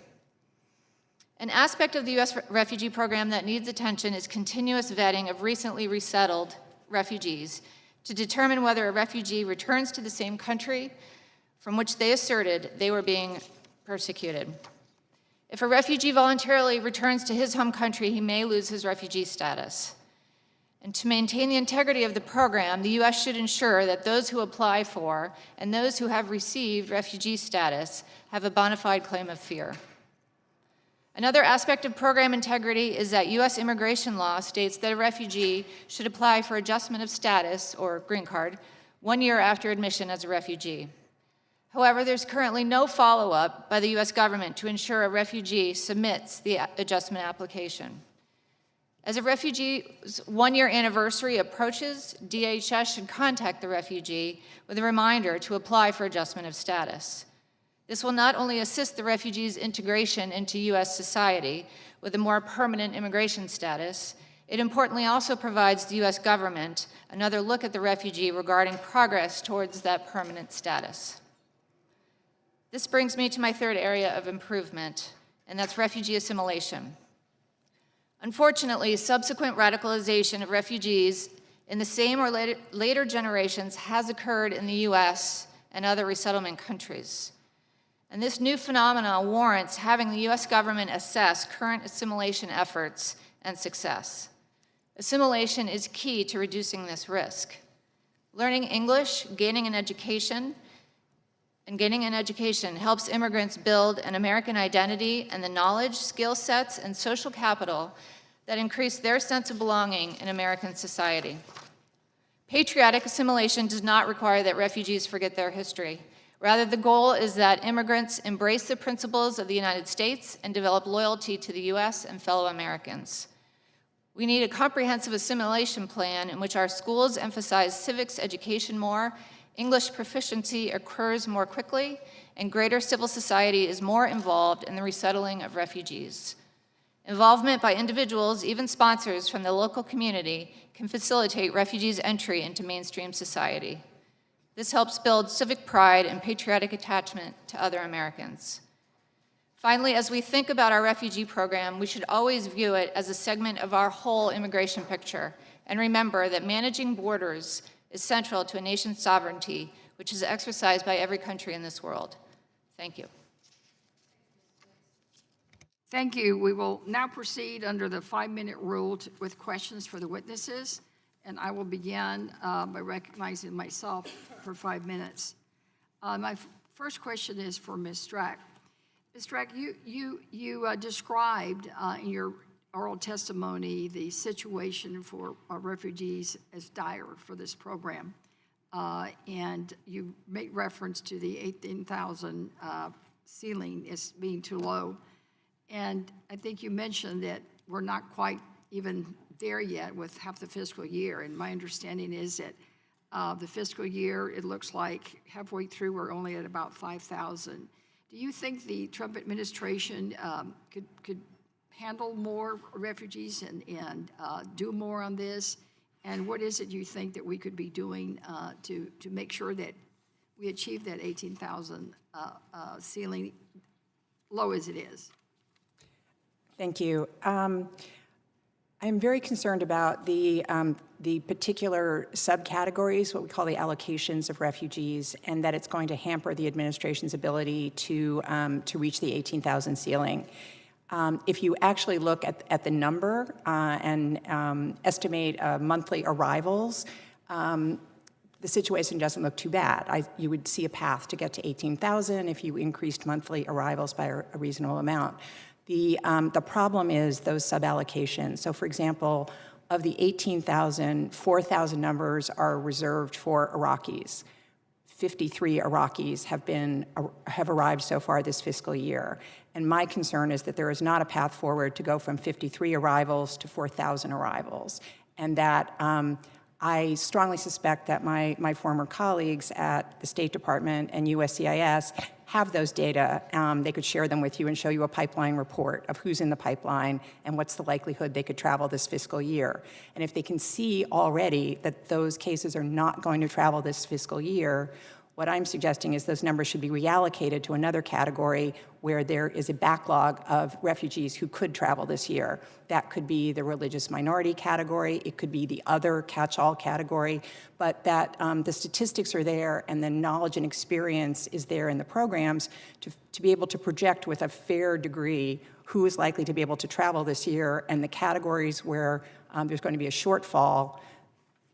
An aspect of the U.S. refugee program that needs attention is continuous vetting of recently resettled refugees to determine whether a refugee returns to the same country from which they asserted they were being persecuted. If a refugee voluntarily returns to his home country, he may lose his refugee status. And to maintain the integrity of the program, the U.S. should ensure that those who apply for and those who have received refugee status have a bona fide claim of fear. Another aspect of program integrity is that U.S. immigration law states that a refugee should apply for adjustment of status, or green card, 1 year after admission as a refugee. However, there's currently no follow-up by the U.S. government to ensure a refugee submits the adjustment application. As a refugee's 1-year anniversary approaches, DHS should contact the refugee with a reminder to apply for adjustment of status. This will not only assist the refugee's integration into U.S. society with a more permanent immigration status, it importantly also provides the U.S. government another look at the refugee regarding progress towards that permanent status. This brings me to my third area of improvement, and that's refugee assimilation. Unfortunately, subsequent radicalization of refugees in the same or later generations has occurred in the U.S. and other resettlement countries. And this new phenomenon warrants having the U.S. government assess current assimilation efforts and success. Assimilation is key to reducing this risk. Learning English, gaining an education helps immigrants build an American identity and the knowledge, skill sets, and social capital that increase their sense of belonging in American society. Patriotic assimilation does not require that refugees forget their history. Rather, the goal is that immigrants embrace the principles of the United States and develop loyalty to the U.S. and fellow Americans. We need a comprehensive assimilation plan in which our schools emphasize civics education more, English proficiency occurs more quickly, and greater civil society is more involved in the resettling of refugees. Involvement by individuals, even sponsors from the local community, can facilitate refugees' entry into mainstream society. This helps build civic pride and patriotic attachment to other Americans. Finally, as we think about our refugee program, we should always view it as a segment of our whole immigration picture, and remember that managing borders is central to a nation's sovereignty, which is exercised by every country in this world. Thank you. Thank you. We will now proceed under the 5-minute rule with questions for the witnesses, and I will begin by recognizing myself for 5 minutes. My first question is for Ms. Strack. Ms. Strack, you described in your oral testimony the situation for refugees as dire for this program, and you made reference to the 18,000 ceiling as being too low. And I think you mentioned that we're not quite even there yet with half the fiscal year. And my understanding is that the fiscal year, it looks like halfway through, we're only at about 5,000. Do you think the Trump administration could handle more refugees and do more on this? And what is it you think that we could be doing to make sure that we achieve that 18,000 ceiling, low as it is? Thank you. I'm very concerned about the particular subcategories, what we call the allocations of refugees, and that it's going to hamper the administration's ability to reach the 18,000 ceiling. If you actually look at the number and estimate monthly arrivals, the situation doesn't look too bad. You would see a path to get to 18,000 if you increased monthly arrivals by a reasonable amount. The problem is those suballocations. So, for example, of the 18,000, 4,000 numbers are reserved for Iraqis. 53 Iraqis have arrived so far this fiscal year. And my concern is that there is not a path forward to go from 53 arrivals to 4,000 arrivals. And that I strongly suspect that my former colleagues at the State Department and USCIS have those data. They could share them with you and show you a pipeline report of who's in the pipeline and what's the likelihood they could travel this fiscal year. And if they can see already that those cases are not going to travel this fiscal year, what I'm suggesting is those numbers should be reallocated to another category where there is a backlog of refugees who could travel this year. That could be the religious minority category, it could be the other catch-all category, but that the statistics are there and the knowledge and experience is there in the programs to be able to project with a fair degree who is likely to be able to travel this year, and the categories where there's going to be a shortfall,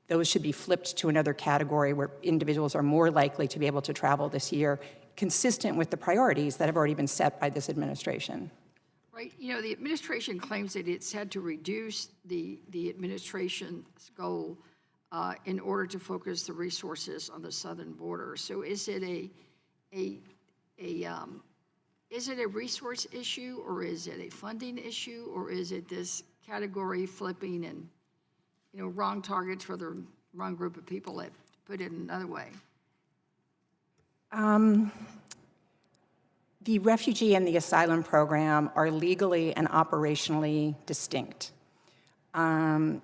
those should be flipped to another category where individuals are more likely to be able to travel this year, consistent with the priorities that have already been set by this administration. Right. You know, the administration claims that it's had to reduce the administration's goal in order to focus the resources on the southern border. So is it a resource issue, or is it a funding issue, or is it this category flipping and, you know, wrong targets for the wrong group of people, that put it another way? The refugee and the asylum program are legally and operationally distinct. And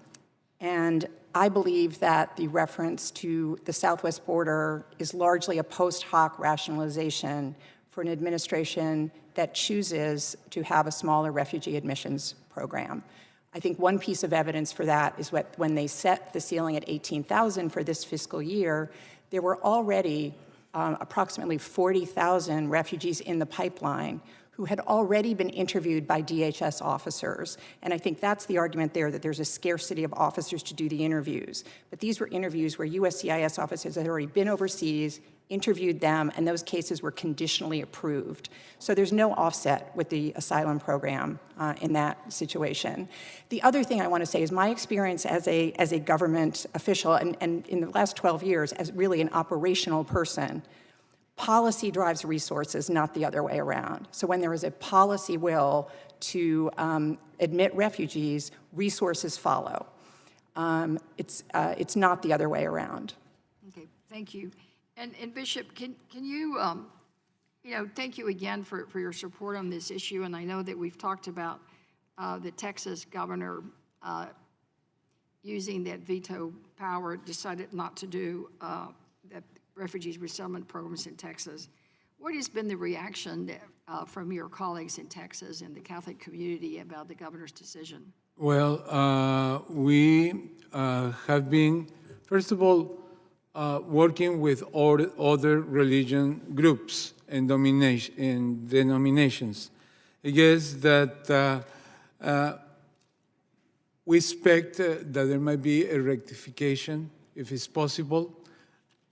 I believe that the reference to the southwest border is largely a post hoc rationalization for an administration that chooses to have a smaller refugee admissions program. I think one piece of evidence for that is when they set the ceiling at 18,000 for this fiscal year, there were already approximately 40,000 refugees in the pipeline who had already been interviewed by DHS officers. And I think that's the argument there, that there's a scarcity of officers to do the interviews. But these were interviews where USCIS officers had already been overseas, interviewed them, and those cases were conditionally approved. So there's no offset with the asylum program in that situation. The other thing I want to say is my experience as a government official, and in the last 12 years as really an operational person, policy drives resources, not the other way around. So when there is a policy will to admit refugees, resources follow. It's not the other way around. Okay, thank you. And Bishop, can you, thank you again for your support on this issue. And I know that we've talked about the Texas governor using that veto power, decided not to do that refugee resettlement programs in Texas. What has been the reaction from your colleagues in Texas and the Catholic community about the governor's decision? Well, we have been, first of all, working with other religion groups and denominations. I guess that we expect that there might be a rectification, if it's possible,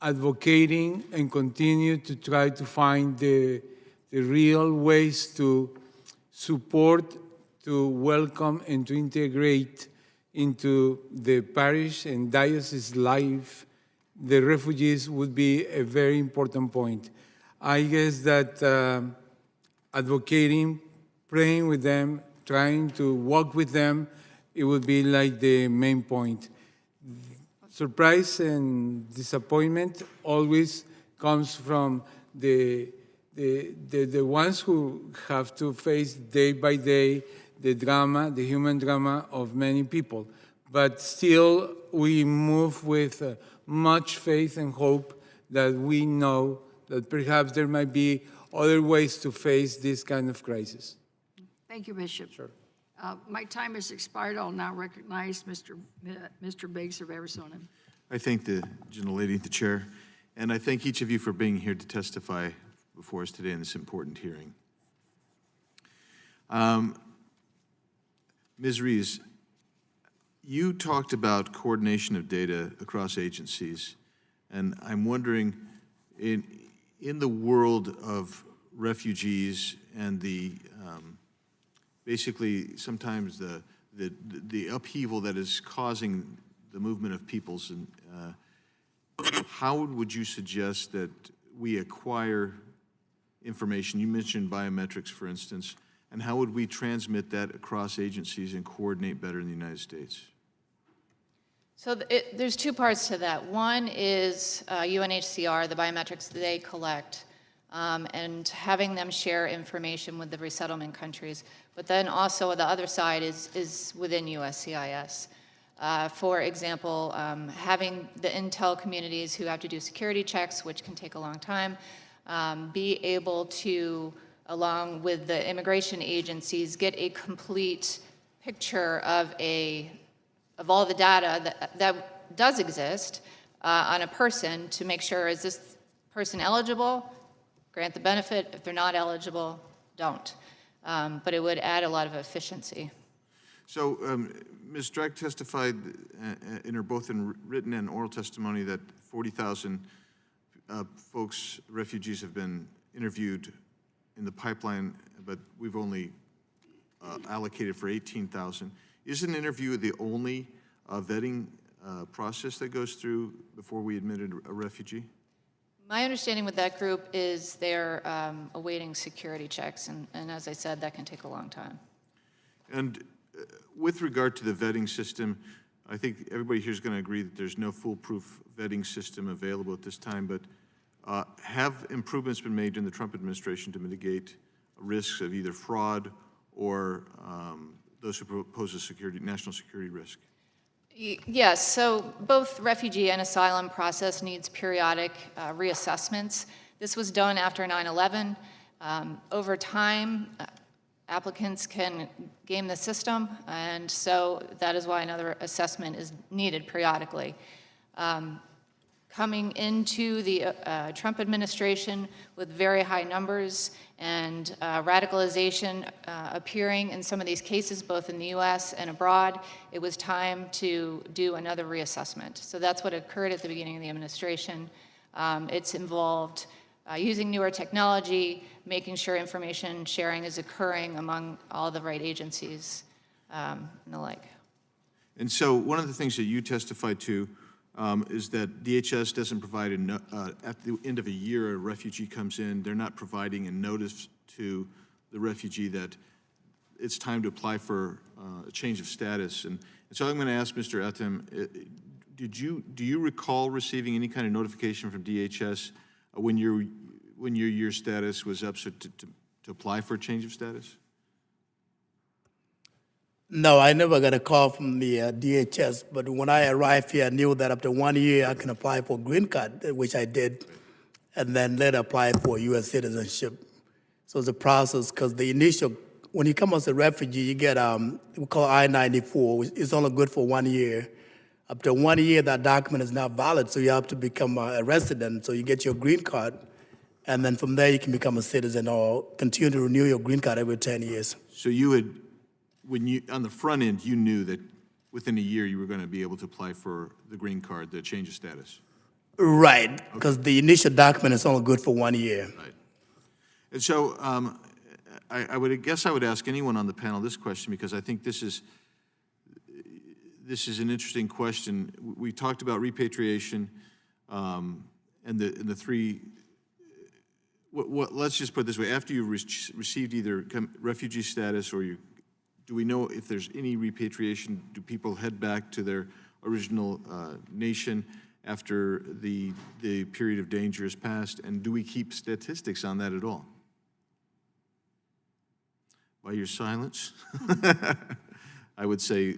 advocating and continue to try to find the real ways to support, to welcome, and to integrate into the parish and diocese life the refugees would be a very important point. I guess that advocating, praying with them, trying to walk with them it would be like the main point. Surprise and disappointment always comes from the ones who have to face day by day the drama, the human drama of many people. But still, we move with much faith and hope that we know that perhaps there might be other ways to face this kind of crisis. Thank you, Bishop. Sure. My time has expired. I'll now recognize Mr. Biggs of Arizona. I thank the gentlelady, the chair, and I thank each of you for being here to testify before us today in this important hearing. Ms. Reese, you talked about coordination of data across agencies, and I'm wondering, in the world of refugees and the basically sometimes the upheaval that is causing the movement of peoples, and how would you suggest that we acquire information? You mentioned biometrics, for instance, and how would we transmit that across agencies and coordinate better in the United States? So there's two parts to that. One is UNHCR, the biometrics that they collect, and having them share information with the resettlement countries. But then also the other side is within USCIS. For example, having the intel communities who have to do security checks, which can take a long time, be able to, along with the immigration agencies, get a complete picture of all the data that does exist on a person to make sure, is this person eligible? Grant the benefit. If they're not eligible, don't. But it would add a lot of efficiency. So Ms. Drake testified both in written and oral testimony that 40,000 folks, refugees, have been interviewed in the pipeline, but we've only allocated for 18,000. Is an interview the only vetting process that goes through before we admitted a refugee? My understanding with that group is they're awaiting security checks, and as I said, that can take a long time. And with regard to the vetting system, I think everybody here is going to agree that there's no foolproof vetting system available at this time, but have improvements been made in the Trump administration to mitigate risks of either fraud or those who pose a national security risk? Yes, so both refugee and asylum process needs periodic reassessments. This was done after 9/11. Over time, applicants can game the system, and so that is why another assessment is needed periodically. Coming into the Trump administration with very high numbers and radicalization appearing in some of these cases, both in the US and abroad, it was time to do another reassessment. So that's what occurred at the beginning of the administration. It's involved using newer technology, making sure information sharing is occurring among all the right agencies and the like. And so one of the things that you testified to is that DHS doesn't provide, at the end of a year, a refugee comes in, they're not providing a notice to the refugee that it's time to apply for a change of status. And so I'm going to ask Mr. Achmed, do you recall receiving any kind of notification from DHS when your year status was up to apply for a change of status? No, I never got a call from the DHS, but when I arrived here, I knew that after 1 year I can apply for a green card, which I did, and then later apply for U.S. citizenship. So it's a process, because the initial, when you come as a refugee, you get, we call I-94, which is only good for 1 year. After 1 year, that document is not valid, so you have to become a resident, so you get your green card, and then from there you can become a citizen or continue to renew your green card every 10 years. So you had, on the front end, you knew that within a year you were going to be able to apply for the green card, the change of status? Right, because the initial document is only good for 1 year. Right. And so I would guess I would ask anyone on the panel this question, because I think this is an interesting question. We talked about repatriation and the three. Let's just put it this way: after you received either refugee status or you Do we know if there's any repatriation? Do people head back to their original nation after the period of danger is passed? And do we keep statistics on that at all? By your silence, I would say,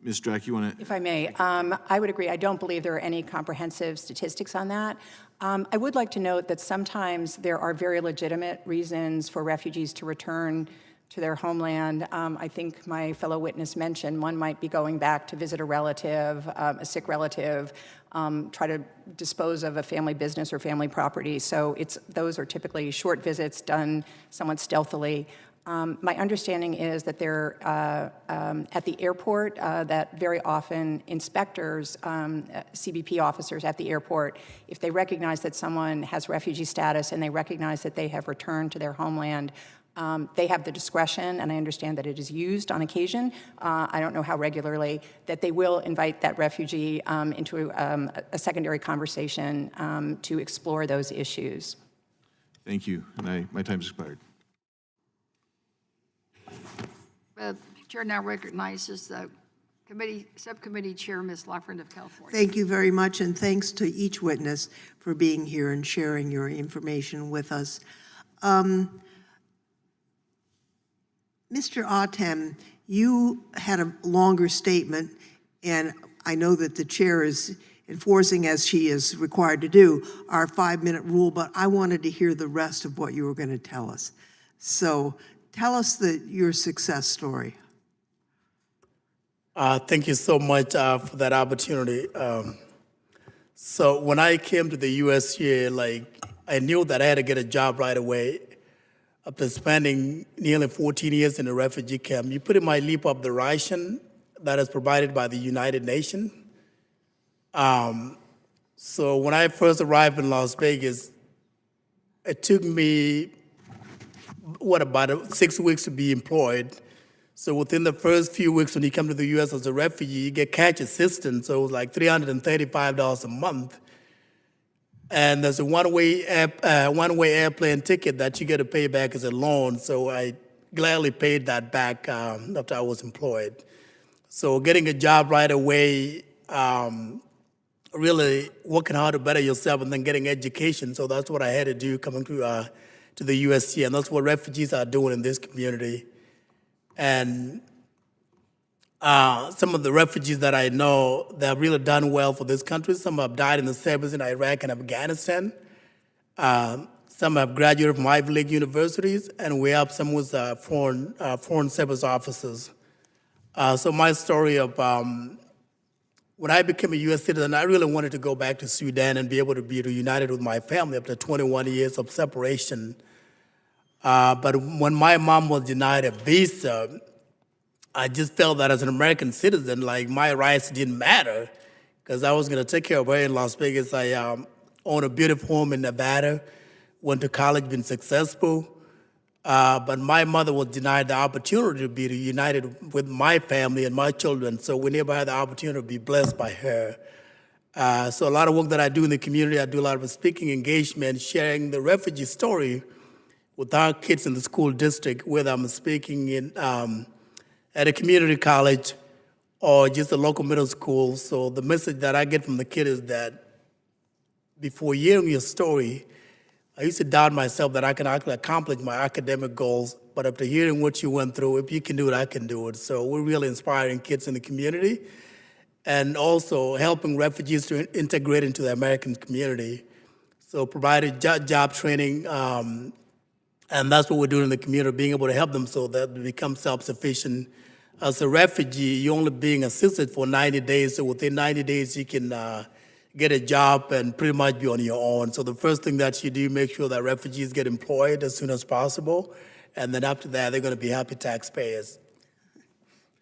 Ms. Drack, you want to? If I may, I would agree. I don't believe there are any comprehensive statistics on that. I would like to note that sometimes there are very legitimate reasons for refugees to return to their homeland. I think my fellow witness mentioned one might be going back to visit a relative, a sick relative, try to dispose of a family business or family property. So those are typically short visits done somewhat stealthily. My understanding is that they're at the airport, that very often inspectors, CBP officers at the airport, if they recognize that someone has refugee status and they recognize that they have returned to their homeland, they have the discretion, and I understand that it is used on occasion, I don't know how regularly, that they will invite that refugee into a secondary conversation to explore those issues. Thank you, and my time's expired. The chair now recognizes the subcommittee chair, Ms. Loughran of California. Thank you very much, and thanks to each witness for being here and sharing your information with us. Mr. Achmed, you had a longer statement, and I know that the chair is enforcing, as she is required to do, our 5-minute rule, but I wanted to hear the rest of what you were going to tell us. So tell us your success story. Thank you so much for that opportunity. So when I came to the U.S. here, I knew that I had to get a job right away. After spending nearly 14 years in a refugee camp, you pretty much leap up the ration that is provided by the United Nations. So when I first arrived in Las Vegas, it took me, about 6 weeks to be employed. So within the first few weeks when you come to the U.S. as a refugee, you get cash assistance, so it was like $335 a month. And there's a one-way airplane ticket that you get to pay back as a loan, so I gladly paid that back after I was employed. So getting a job right away, really working hard to better yourself, and then getting education, so that's what I had to do coming to the USC, and that's what refugees are doing in this community. And some of the refugees that I know that have really done well for this country, some have died in the service in Iraq and Afghanistan. Some have graduated from Ivy League universities, and we have some with foreign service officers. So my story of when I became a U.S. citizen, I really wanted to go back to Sudan and be able to be reunited with my family after 21 years of separation. But when my mom was denied a visa, I just felt that as an American citizen, my rights didn't matter, because I was going to take care of her in Las Vegas. I own a beautiful home in Nevada, went to college, been successful. But my mother was denied the opportunity to be reunited with my family and my children, so we never had the opportunity to be blessed by her. So a lot of work that I do in the community, I do a lot of speaking engagement, sharing the refugee story with our kids in the school district, whether I'm speaking in at a community college or just a local middle school. So the message that I get from the kid is that before hearing your story, I used to doubt myself that I can actually accomplish my academic goals, but after hearing what you went through, if you can do it, I can do it. So we're really inspiring kids in the community and also helping refugees to integrate into the American community. So provided job training, and that's what we're doing in the community, being able to help them so that they become self-sufficient. As a refugee, you're only being assisted for 90 days, so within 90 days you can get a job and pretty much be on your own. So the first thing that you do, make sure that refugees get employed as soon as possible, and then after that, they're gonna be happy taxpayers.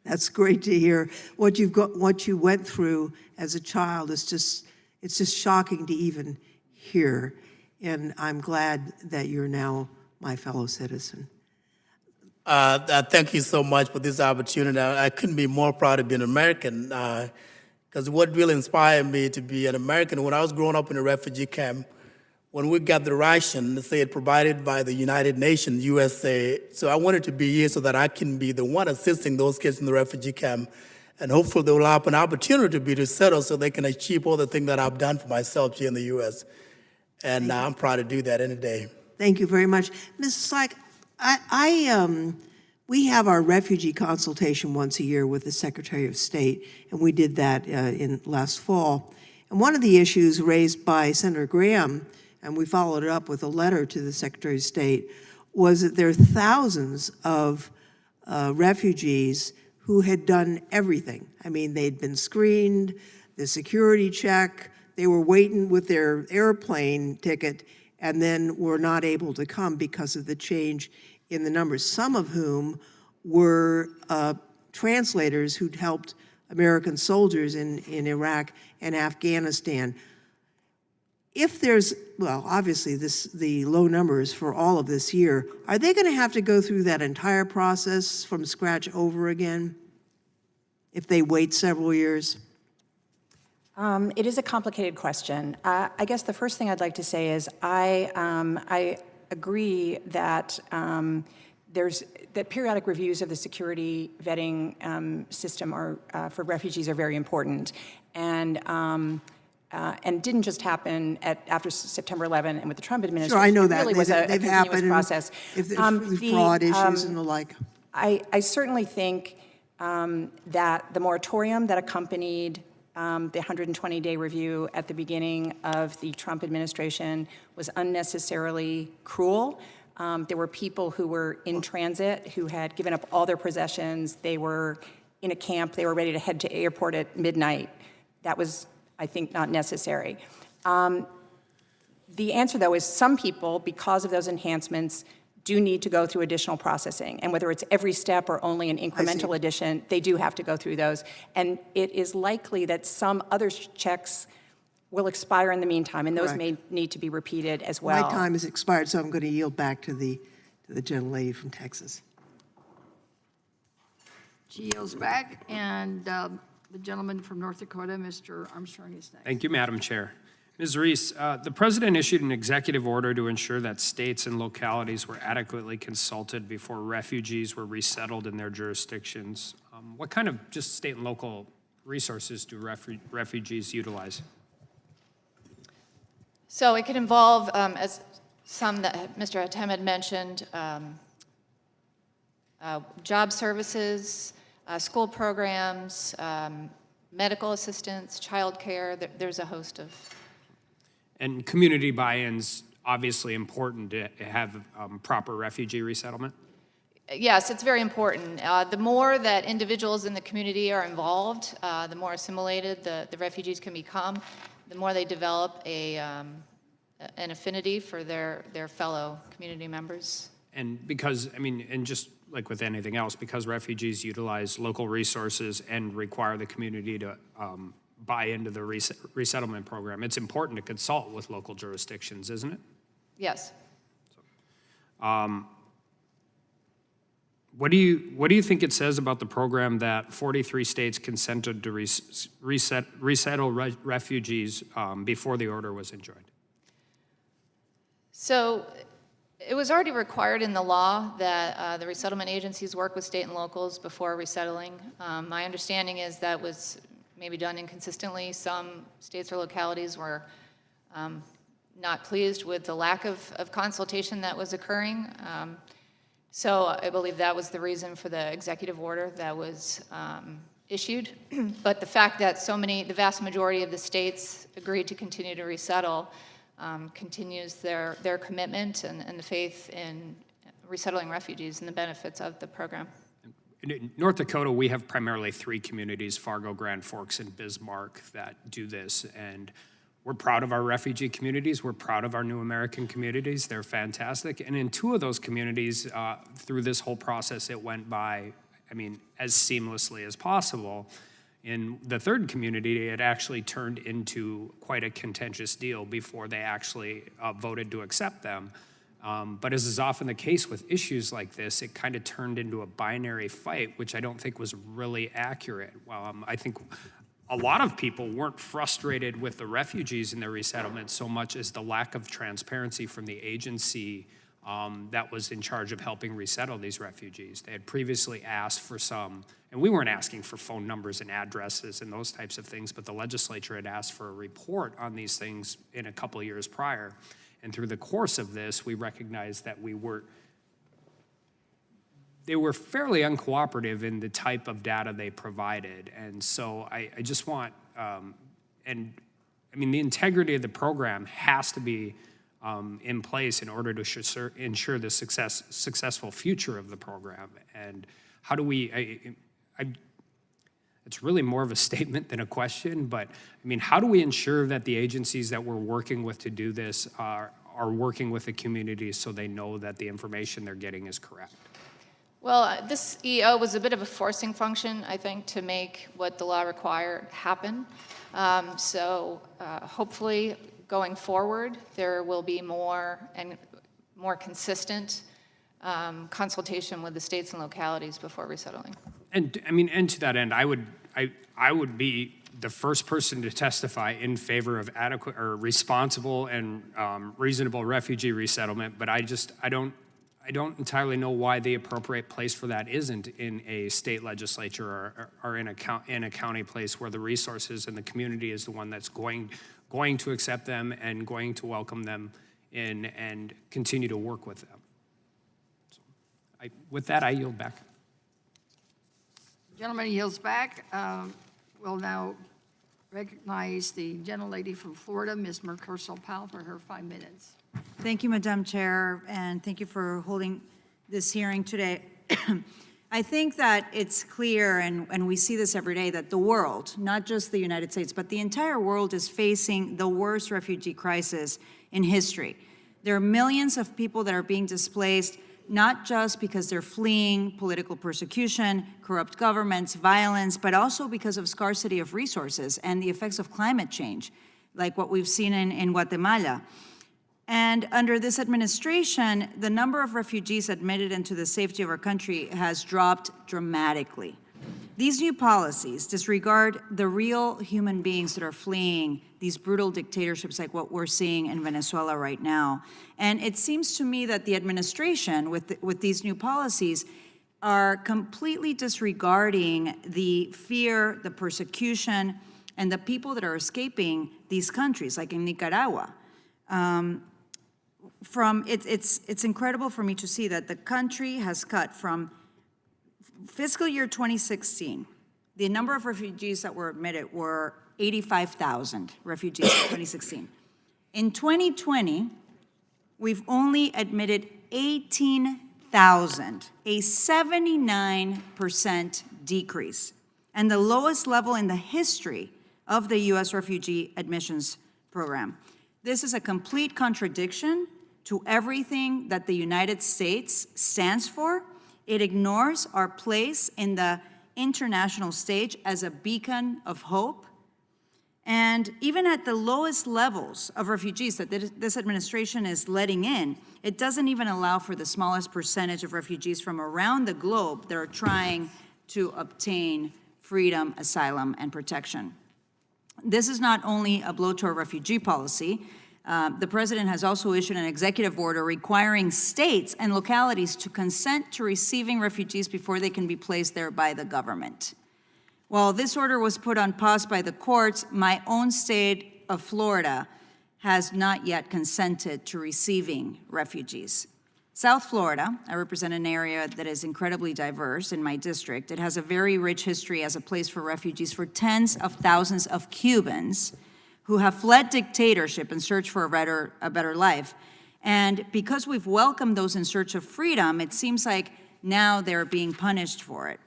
That's great to hear. What you went through as a child is it's just shocking to even hear, and I'm glad that you're now my fellow citizen. Thank you so much for this opportunity. I couldn't be more proud to be an American, because what really inspired me to be an American, when I was growing up in a refugee camp, when we got the ration, say it provided by the United Nations, USA. So I wanted to be here so that I can be the one assisting those kids in the refugee camp. And hopefully they will have an opportunity to settle so they can achieve all the things that I've done for myself here in the U.S. And I'm proud to do that any day. Thank you very much. Mrs. Slack, we have our refugee consultation once a year with the Secretary of State, and we did that in last fall. And one of the issues raised by Senator Graham, and we followed it up with a letter to the Secretary of State, was that there are thousands of refugees who had done everything. I mean, they'd been screened, the security check, they were waiting with their airplane ticket, and then were not able to come because of the change in the numbers, some of whom were translators who'd helped American soldiers in Iraq and Afghanistan. If there's, well, obviously the low numbers for all of this year, are they going to have to go through that entire process from scratch over again if they wait several years? It is a complicated question. I guess the first thing I'd like to say is I agree that that periodic reviews of the security vetting system are for refugees are very important, and didn't just happen after September 11 and with the Trump administration. Sure, I know It that. really was a They've continuous happened, process. If there's fraud issues and the like. I certainly think that the moratorium that accompanied the 120-day review at the beginning of the Trump administration was unnecessarily cruel. There were people who were in transit who had given up all their possessions. They were in a camp. They were ready to head to airport at midnight. That was, I think, not necessary. The answer, though, is some people, because of those enhancements, do need to go through additional processing. And whether it's every step or only an incremental addition, they do have to go through those. And it is likely that some other checks will expire in the meantime, and those may need to be repeated as well. My time has expired, so I'm going to yield back to the gentlelady from Texas. She yields back, and the gentleman from North Dakota, Mr. Armstrong, is next. Thank you, Madam Chair. Ms. Reese, the President issued an executive order to ensure that states and localities were adequately consulted before refugees were resettled in their jurisdictions. What kind of just state and local resources do refugees utilize? So it could involve, as some that Mr. Achmed mentioned, job services, school programs, medical assistance, childcare. There's a host of. And community buy-in's obviously important to have proper refugee resettlement? Yes, it's very important. The more that individuals in the community are involved, the more assimilated the refugees can become, the more they develop an affinity for their fellow community members. And because, I mean, and just like with anything else, because refugees utilize local resources and require the community to buy into the resettlement program, it's important to consult with local jurisdictions, isn't it? Yes. What do you think it says about the program that 43 states consented to resettle refugees before the order was enjoined? So it was already required in the law that the resettlement agencies work with state and locals before resettling. My understanding is that was maybe done inconsistently. Some states or localities were not pleased with the lack of consultation that was occurring. So I believe that was the reason for the executive order that was issued. But the fact that the vast majority of the states agreed to continue to resettle continues their commitment and the faith in resettling refugees and the benefits of the program. In North Dakota, we have primarily 3 communities, Fargo, Grand Forks, and Bismarck, that do this. And we're proud of our refugee communities. We're proud of our New American communities. They're fantastic. And in 2 of those communities, through this whole process, it went by, I mean, as seamlessly as possible. In the 3rd community, it actually turned into quite a contentious deal before they actually voted to accept them. But as is often the case with issues like this, it kind of turned into a binary fight, which I don't think was really accurate. I think a lot of people weren't frustrated with the refugees in their resettlement so much as the lack of transparency from the agency that was in charge of helping resettle these refugees. They had previously asked for some, and we weren't asking for phone numbers and addresses and those types of things, but the legislature had asked for a report on these things in a couple of years prior. And through the course of this, we recognized that they were fairly uncooperative in the type of data they provided. And so I just want, the integrity of the program has to be in place in order to ensure the successful future of the program. And how do we, it's really more of a statement than a question, but how do we ensure that the agencies that we're working with to do this are working with the community so they know that the information they're getting is correct? Well, this EO was a bit of a forcing function, I think, to make what the law required happen. Hopefully, going forward, there will be more consistent consultation with the states and localities before resettling. And to that end, I would be the first person to testify in favor of adequate or responsible and reasonable refugee resettlement, but I don't entirely know why the appropriate place for that isn't in a state legislature or in a county place where the resources and the community is the one that's going to accept them and going to welcome them in and continue to work with them. So with that, I yield back. Gentleman yields back. We'll now recognize the gentlelady from Florida, Ms. Merkersel-Powell, for her 5 minutes. Thank you, Madam Chair, and thank you for holding this hearing today. I think that it's clear, and we see this every day, that the world, not just the United States, but the entire world is facing the worst refugee crisis in history. There are millions of people that are being displaced, not just because they're fleeing political persecution, corrupt governments, violence, but also because of scarcity of resources and the effects of climate change, like what we've seen in Guatemala. And under this administration, the number of refugees admitted into the safety of our country has dropped dramatically. These new policies disregard the real human beings that are fleeing these brutal dictatorships like what we're seeing in Venezuela right now. And it seems to me that the administration, with these new policies, are completely disregarding the fear, the persecution, and the people that are escaping these countries, like in Nicaragua. It's incredible for me to see that the country has cut from fiscal year 2016, the number of refugees that were admitted were 85,000 refugees in 2016. In 2020, we've only admitted 18,000, a 79% decrease, and the lowest level in the history of the U.S. refugee admissions program. This is a complete contradiction to everything that the United States stands for. It ignores our place in the international stage as a beacon of hope. And even at the lowest levels of refugees that this administration is letting in, it doesn't even allow for the smallest percentage of refugees from around the globe that are trying to obtain freedom, asylum, and protection. This is not only a blow to our refugee policy. The president has also issued an executive order requiring states and localities to consent to receiving refugees before they can be placed there by the government. While this order was put on pause by the courts, my own state of Florida has not yet consented to receiving refugees. South Florida, I represent an area that is incredibly diverse in my district. It has a very rich history as a place for refugees for tens of thousands of Cubans who have fled dictatorship in search for a better life. And because we've welcomed those in search of freedom, it seems like now they're being punished for it.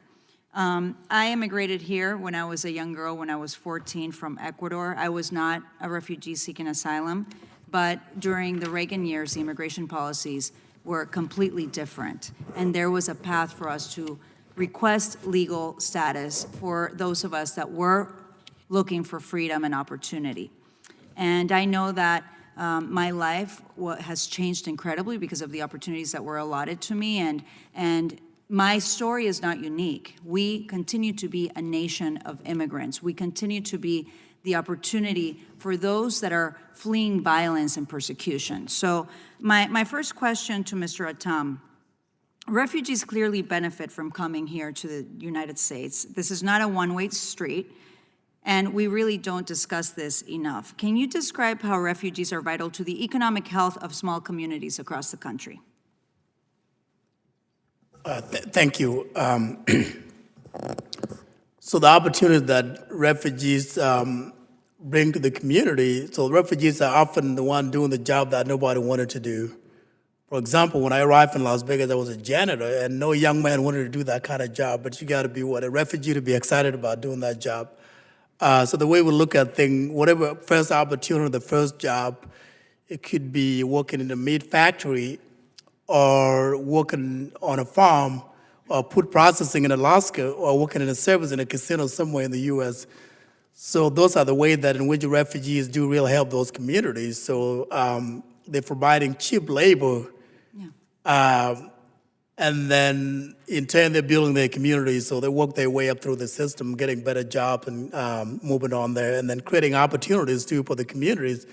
I immigrated here when I was a young girl, when I was 14, from Ecuador. I was not a refugee seeking asylum, but during the Reagan years, the immigration policies were completely different. And there was a path for us to request legal status for those of us that were looking for freedom and opportunity. And I know that my life has changed incredibly because of the opportunities that were allotted to me, and my story is not unique. We continue to be a nation of immigrants. We continue to be the opportunity for those that are fleeing violence and persecution. So my first question to Mr. Atam, refugees clearly benefit from coming here to the United States. This is not a one-way street, and we really don't discuss this enough. Can you describe how refugees are vital to the economic health of small communities across the country? Thank you. So the opportunity that refugees bring to the community, so refugees are often the one doing the job that nobody wanted to do. For example, when I arrived in Las Vegas, I was a janitor, and no young man wanted to do that kind of job, but you gotta be a refugee to be excited about doing that job. So the way we look at things, whatever first opportunity, the first job, it could be working in a meat factory or working on a farm or food processing in Alaska or working in a service in a casino somewhere in the U.S. So those are the ways that in which refugees do really help those communities. So they're providing cheap labor, and then in turn they're building their communities. So they work their way up through the system, getting better jobs and moving on there, and then creating opportunities too for the communities.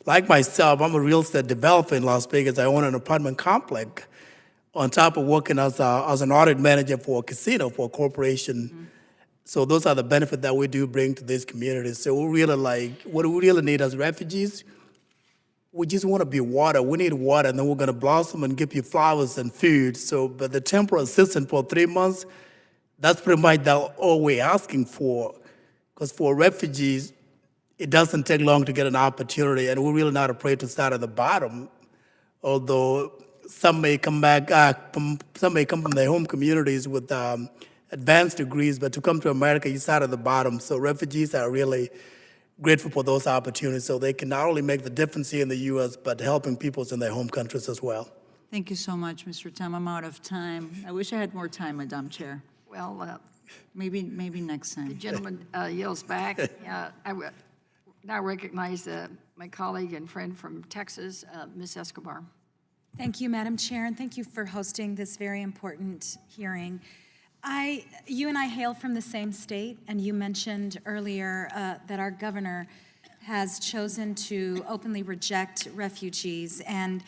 Like myself, I'm a real estate developer in Las Vegas. I own an apartment complex on top of working as an audit manager for a casino, for a corporation. Mm-hmm. So those are the benefits that we do bring to these communities. So we really what we really need as refugees, we just want to be water. We need water, and then we're going to blossom and give you flowers and food. So, but the temporary assistance for 3 months, that's pretty much all we're asking for. Because for refugees, it doesn't take long to get an opportunity, and we're really not afraid to start at the bottom. Although some may come from their home communities with advanced degrees, but to come to America, you start at the bottom. So refugees are really grateful for those opportunities, so they can not only make the difference here in the U.S., but helping peoples in their home countries as well. Thank you so much, Mr. Tam. I'm out of time. I wish I had more time, Madam Chair. Well, Maybe next the time. gentleman yields back. I now recognize my colleague and friend from Texas, Ms. Escobar. Thank you, Madam Chair, and thank you for hosting this very important hearing. You and I hail from the same state, and you mentioned earlier that our governor has chosen to openly reject refugees. And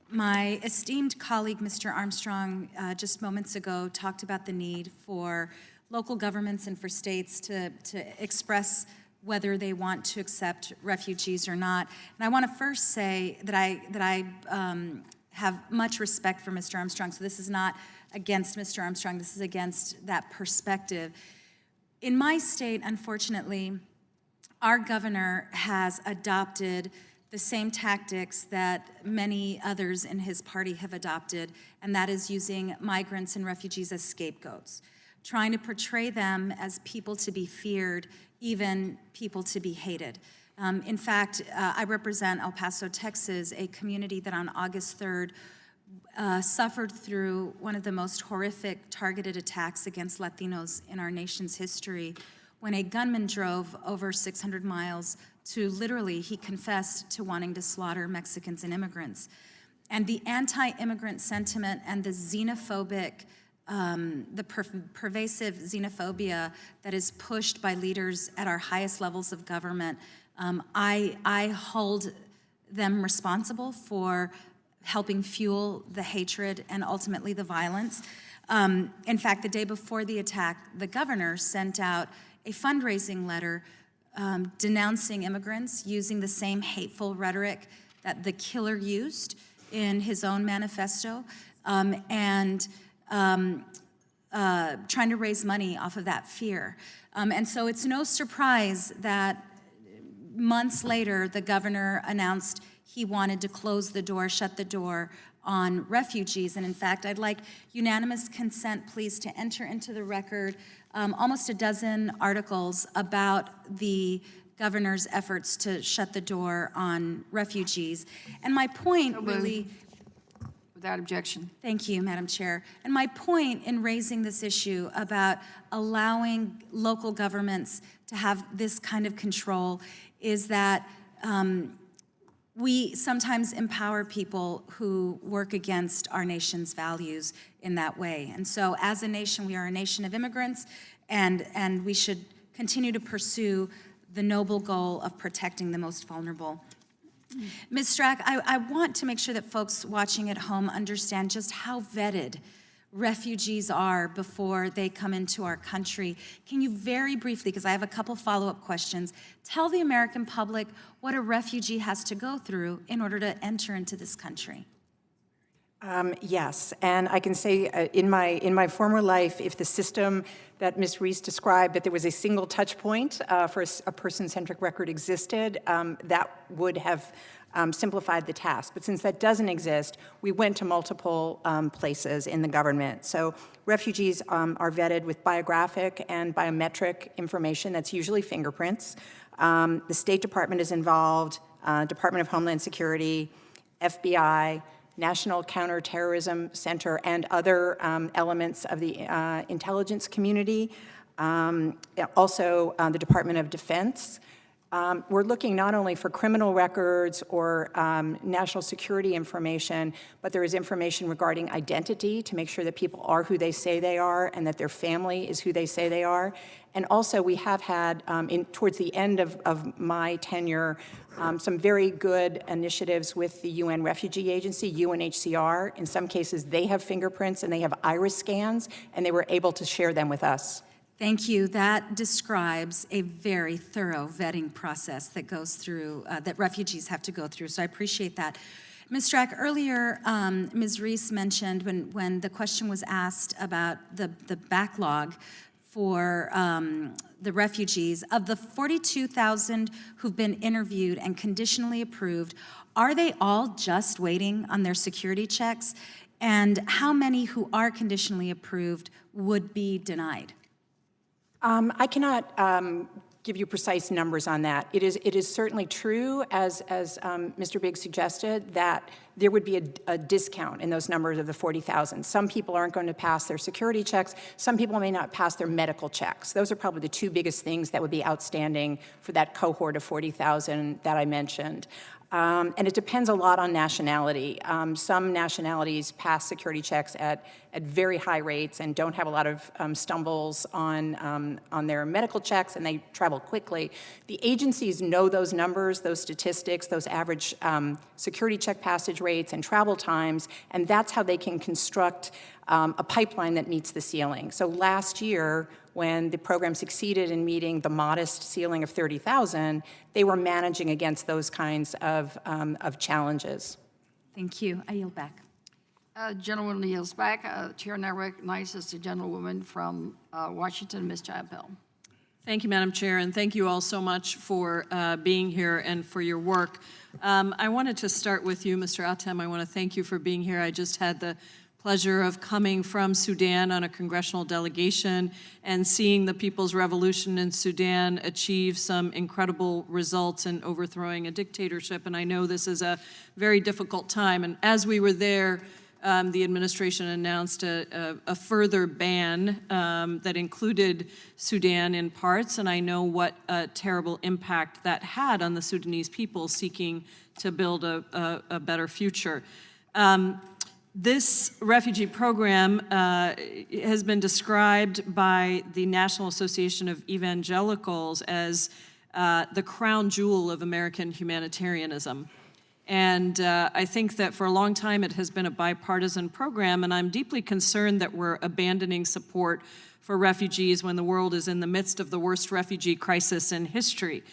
my esteemed colleague, Mr. Armstrong, just moments ago talked about the need for local governments and for states to express whether they want to accept refugees or not. And I want to first say that I have much respect for Mr. Armstrong, so this is not against Mr. Armstrong, this is against that perspective. In my state, unfortunately, our governor has adopted the same tactics that many others in his party have adopted, and that is using migrants and refugees as scapegoats, trying to portray them as people to be feared, even people to be hated. In fact, I represent El Paso, Texas, a community that on August 3rd suffered through one of the most horrific targeted attacks against Latinos in our nation's history, when a gunman drove over 600 miles to literally, he confessed to wanting to slaughter Mexicans and immigrants. And the anti-immigrant sentiment and the xenophobic pervasive xenophobia that is pushed by leaders at our highest levels of government, I hold them responsible for helping fuel the hatred and ultimately the violence. In fact, the day before the attack, the governor sent out a fundraising letter denouncing immigrants, using the same hateful rhetoric that the killer used in his own manifesto, and trying to raise money off of that fear. And so it's no surprise that months later, the governor announced he wanted to close the door, shut the door on refugees. And in fact, I'd like unanimous consent, please, to enter into the record almost a dozen articles about the governor's efforts to shut the door on refugees. And my point really... Without objection. Thank you, Madam Chair. And my point in raising this issue about allowing local governments to have this kind of control is that we sometimes empower people who work against our nation's values in that way. And so as a nation, we are a nation of immigrants, and we should continue to pursue the noble goal of protecting the most vulnerable. Ms. Strack, I want to make sure that folks watching at home understand just how vetted refugees are before they come into our country. Can you very briefly, because I have a couple follow-up questions, tell the American public what a refugee has to go through in order to enter into this country? Yes, and I can say in my former life, if the system that Ms. Reese described, that there was a single touch point for a person-centric record existed, that would have simplified the task. But since that doesn't exist, we went to multiple places in the government. So refugees are vetted with biographic and biometric information. That's usually fingerprints. The State Department is involved, Department of Homeland Security, FBI, National Counterterrorism Center, and other elements of the intelligence community. Also, the Department of Defense. We're looking not only for criminal records or national security information, but there is information regarding identity to make sure that people are who they say they are and that their family is who they say they are. And also, we have had, towards the end of my tenure, some very good initiatives with the UN Refugee Agency, UNHCR. In some cases, they have fingerprints and they have iris scans, and they were able to share them with us. Thank you. That describes a very thorough vetting process that goes through, that refugees have to go through, so I appreciate that. Ms. Strack, earlier, Ms. Reese mentioned when the question was asked about the backlog for the refugees, of the 42,000 who've been interviewed and conditionally approved, are they all just waiting on their security checks? And how many who are conditionally approved would be denied? I cannot give you precise numbers on that. It is certainly true, as Mr. Biggs suggested, that there would be a discount in those numbers of the 40,000. Some people aren't going to pass their security checks. Some people may not pass their medical checks. Those are probably the two biggest things that would be outstanding for that cohort of 40,000 that I mentioned. And it depends a lot on nationality. Some nationalities pass security checks at very high rates and don't have a lot of stumbles on their medical checks, and they travel quickly. The agencies know those numbers, those statistics, those average security check passage rates and travel times, and that's how they can construct a pipeline that meets the ceiling. So last year, when the program succeeded in meeting the modest ceiling of 30,000, they were managing against those kinds of challenges. Thank you. I yield back. Gentlewoman yields back. Chair now recognizes the gentlewoman from Washington, Ms. Chappell. Thank you, Madam Chair, and thank you all so much for being here and for your work. I wanted to start with you, Mr. Atem. I want to thank you for being here. I just had the pleasure of coming from Sudan on a congressional delegation and seeing the People's Revolution in Sudan achieve some incredible results in overthrowing a dictatorship. And I know this is a very difficult time. And as we were there, the administration announced a further ban that included Sudan in parts, and I know what a terrible impact that had on the Sudanese people seeking to build a better future. This refugee program has been described by the National Association of Evangelicals as the crown jewel of American humanitarianism. And I think that for a long time it has been a bipartisan program, and I'm deeply concerned that we're abandoning support for refugees when the world is in the midst of the worst refugee crisis in history.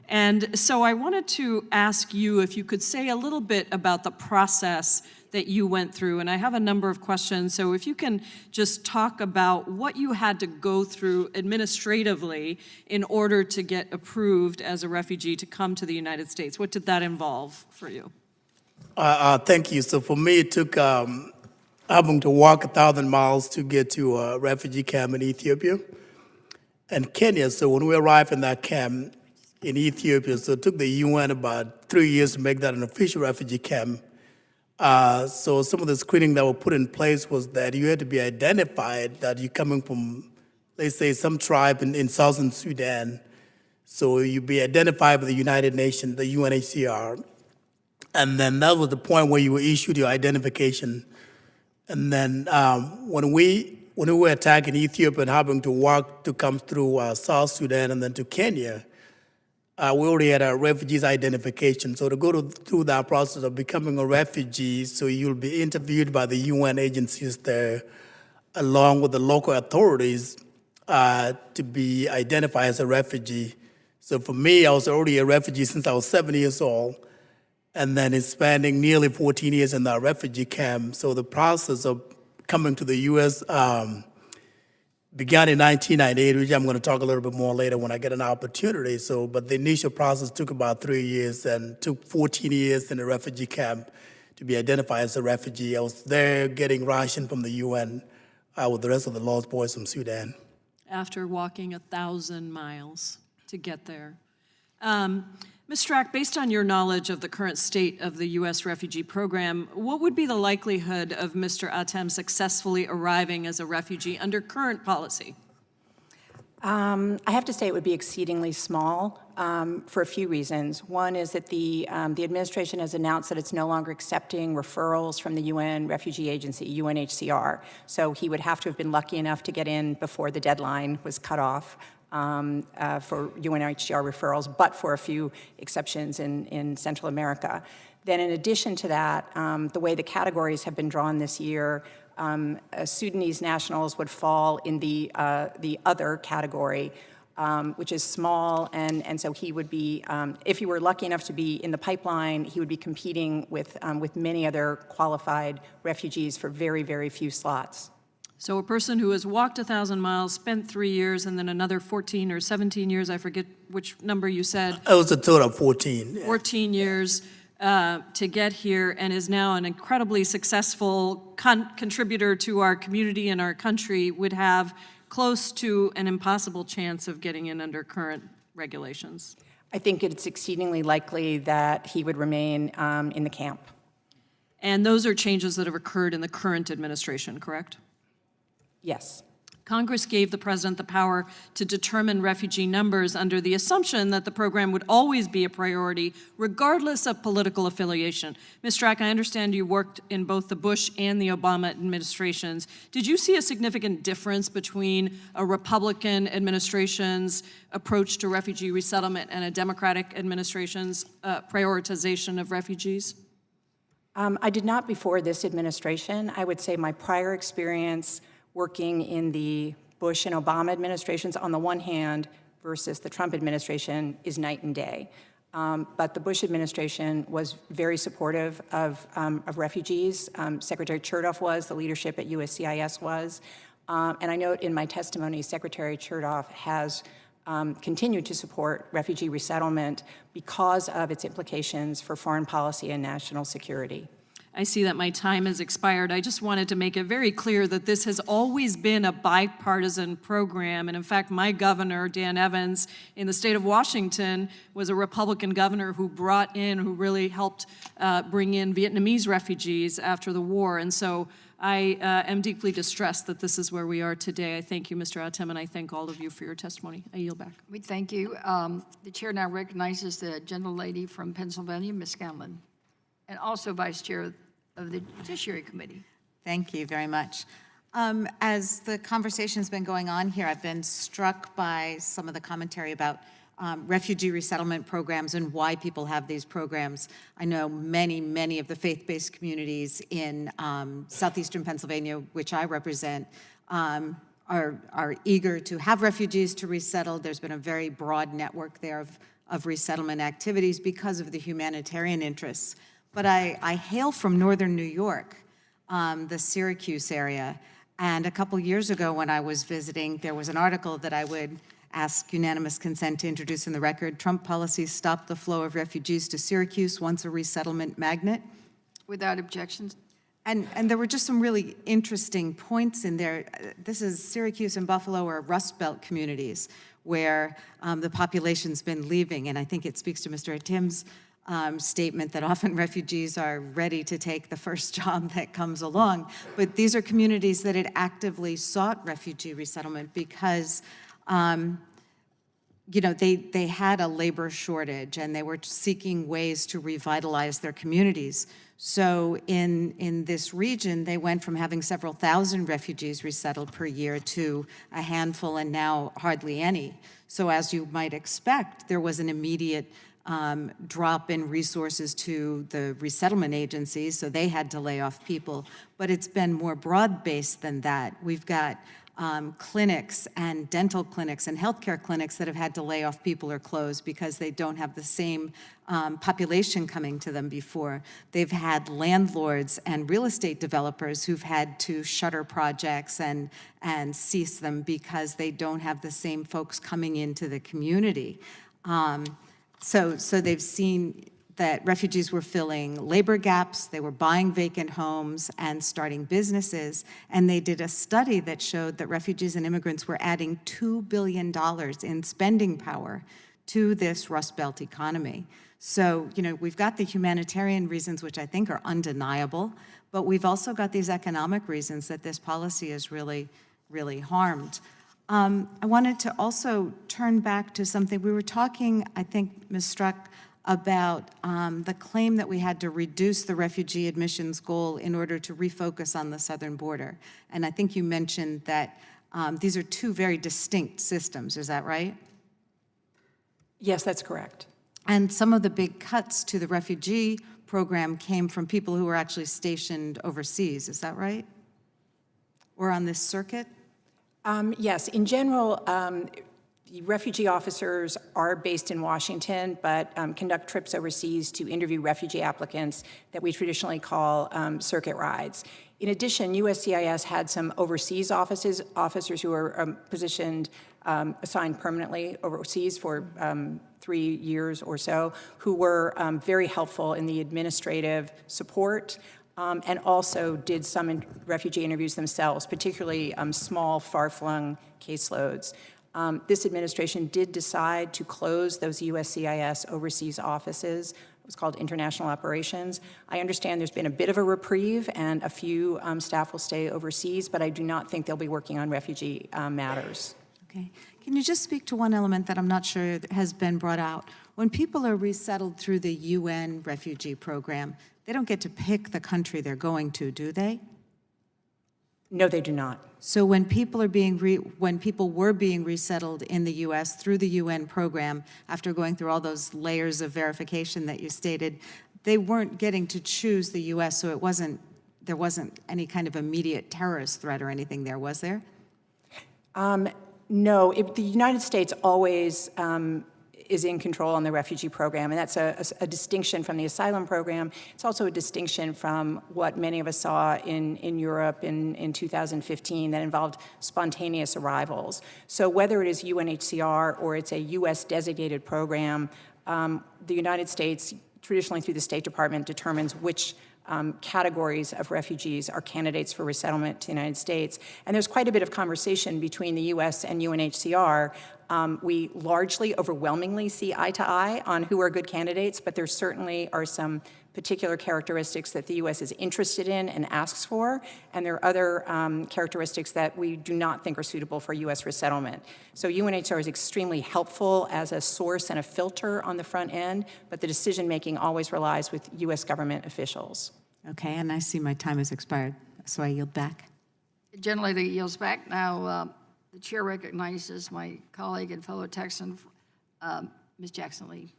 And so I wanted to ask you if you could say a little bit about the process that you went through, and I have a number of questions, so if you can just talk about what you had to go through administratively in order to get approved as a refugee to come to the United States. What did that involve for you? Thank you. So for me, it took having to walk 1,000 miles to get to a refugee camp in Ethiopia and Kenya. So when we arrived in that camp in Ethiopia, so it took the UN about 3 years to make that an official refugee camp. So some of the screening that were put in place was that you had to be identified that you're coming from, let's say, some tribe in southern Sudan. So you be identified with the United Nations, the UNHCR. And then that was the point where you were issued your identification. And then when we were attacking Ethiopia and having to walk to come through South Sudan and then to Kenya, we already had a refugee's identification. So to go through that process of becoming a refugee, so you'll be interviewed by the UN agencies there, along with the local authorities, to be identified as a refugee. So for me, I was already a refugee since I was 7 years old, and then it's spending nearly 14 years in that refugee camp. So the process of coming to the U.S. Began in 1998, which I'm going to talk a little bit more later when I get an opportunity. So, but the initial process took about 3 years and took 14 years in a refugee camp to be identified as a refugee. I was there getting ration from the UN with the rest of the Lost Boys from Sudan. After walking 1,000 miles to get there. Ms. Strack, based on your knowledge of the current state of the U.S. refugee program, what would be the likelihood of Mr. Atem successfully arriving as a refugee under current policy? I have to say it would be exceedingly small for a few reasons. One is that the administration has announced that it's no longer accepting referrals from the UN Refugee Agency, UNHCR. So he would have to have been lucky enough to get in before the deadline was cut off for UNHCR referrals, but for a few exceptions in Central America. Then in addition to that, the way the categories have been drawn this year, Sudanese nationals would fall in the other category, which is small, and so he would be, if he were lucky enough to be in the pipeline, he would be competing with many other qualified refugees for very, very few slots. So a person who has walked 1,000 miles, spent 3 years, and then another 14 or 17 years, I forget which number you said. It was a total of 14. 14 years to get here, and is now an incredibly successful contributor to our community and our country, would have close to an impossible chance of getting in under current regulations. I think it's exceedingly likely that he would remain in the camp. And those are changes that have occurred in the current administration, correct? Yes. Congress gave the president the power to determine refugee numbers under the assumption that the program would always be a priority, regardless of political affiliation. Ms. Strack, I understand you worked in both the Bush and the Obama administrations. Did you see a significant difference between a Republican administration's approach to refugee resettlement and a Democratic administration's prioritization of refugees? I did not before this administration. I would say my prior experience working in the Bush and Obama administrations on the one hand versus the Trump administration is night and day. But the Bush administration was very supportive of refugees. Secretary Chertoff was, the leadership at USCIS was. And I note in my testimony, Secretary Chertoff has continued to support refugee resettlement because of its implications for foreign policy and national security. I see that my time has expired. I just wanted to make it very clear that this has always been a bipartisan program. And in fact, my governor, Dan Evans, in the state of Washington, was a Republican governor who really helped bring in Vietnamese refugees after the war. And so I am deeply distressed that this is where we are today. I thank you, Mr. Atem, and I thank all of you for your testimony. I yield back. We thank you. The chair now recognizes the gentlelady from Pennsylvania, Ms. Scanlon, and also vice chair of the Judiciary Committee. Thank you very much. As the conversation's been going on here, I've been struck by some of the commentary about refugee resettlement programs and why people have these programs. I know many of the faith-based communities in southeastern Pennsylvania, which I represent, are eager to have refugees to resettle. There's been a very broad network there of resettlement activities because of the humanitarian interests. But I hail from northern New York, the Syracuse area, and a couple years ago when I was visiting, there was an article that I would ask unanimous consent to introduce in the record. Trump policies stopped the flow of refugees to Syracuse, once a resettlement magnet. Without objections. And there were just some really interesting points in there. This is Syracuse and Buffalo are Rust Belt communities where the population's been leaving, and I think it speaks to Mr. Atem's statement that often refugees are ready to take the first job that comes along. But these are communities that had actively sought refugee resettlement because you know, they had a labor shortage and they were seeking ways to revitalize their communities. So in this region, they went from having several thousand refugees resettled per year to a handful and now hardly any. So as you might expect, there was an immediate drop in resources to the resettlement agencies, so they had to lay off people. But it's been more broad-based than that. We've got clinics and dental clinics and healthcare clinics that have had to lay off people or close because they don't have the same population coming to them before. They've had landlords and real estate developers who've had to shutter projects and cease them because they don't have the same folks coming into the community. So they've seen that refugees were filling labor gaps, they were buying vacant homes and starting businesses, and they did a study that showed that refugees and immigrants were adding $2 billion in spending power to this Rust Belt economy. So, you know, we've got the humanitarian reasons, which I think are undeniable, but we've also got these economic reasons that this policy has really, really harmed. I wanted to also turn back to something we were talking, I think, Ms. Struck, about the claim that we had to reduce the refugee admissions goal in order to refocus on the southern border. And I think you mentioned that these are two very distinct systems, is that right? Yes, that's correct. And some of the big cuts to the refugee program came from people who were actually stationed overseas, is that right? Or on this circuit? Yes, in general, the refugee officers are based in Washington, but conduct trips overseas to interview refugee applicants that we traditionally call circuit rides. In addition, USCIS had some overseas officers who are positioned, assigned permanently overseas for 3 years or so, who were very helpful in the administrative support and also did some refugee interviews themselves, particularly small, far-flung caseloads. This administration did decide to close those USCIS overseas offices. It was called International Operations. I understand there's been a bit of a reprieve and a few staff will stay overseas, but I do not think they'll be working on refugee matters. Okay. Can you just speak to one element that I'm not sure has been brought out? When people are resettled through the UN refugee program, they don't get to pick the country they're going to, do they? No, they do not. So when people are when people were being resettled in the U.S. through the UN program, after going through all those layers of verification that you stated, they weren't getting to choose the U.S. So there wasn't any kind of immediate terrorist threat or anything there, was there? No, the United States always is in control on the refugee program, and that's a distinction from the asylum program. It's also a distinction from what many of us saw in Europe in 2015 that involved spontaneous arrivals. So whether it is UNHCR or it's a U.S. designated program, the United States, traditionally through the State Department, determines which categories of refugees are candidates for resettlement to the United States. And there's quite a bit of conversation between the U.S. and UNHCR. We largely, overwhelmingly see eye to eye on who are good candidates, but there certainly are some particular characteristics that the U.S. is interested in and asks for, and there are other characteristics that we do not think are suitable for U.S. resettlement. So UNHCR is extremely helpful as a source and a filter on the front end, but the decision-making always relies with U.S. government officials. Okay, and I see my time has expired, so I yield back. Generally, yields back. Now, the chair recognizes my colleague and fellow Texan, Ms. Jackson-Lee.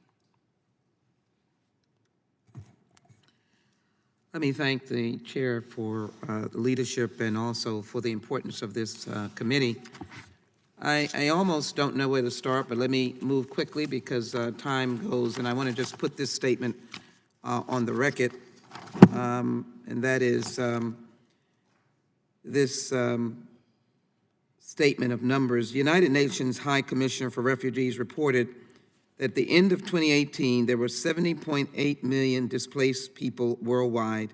Let me thank the chair for the leadership and also for the importance of this committee. I almost don't know where to start, but let me move quickly because time goes, and I want to just put this statement on the record, and that is this statement of numbers. The United Nations High Commissioner for Refugees reported that at the end of 2018, there were 70.8 million displaced people worldwide,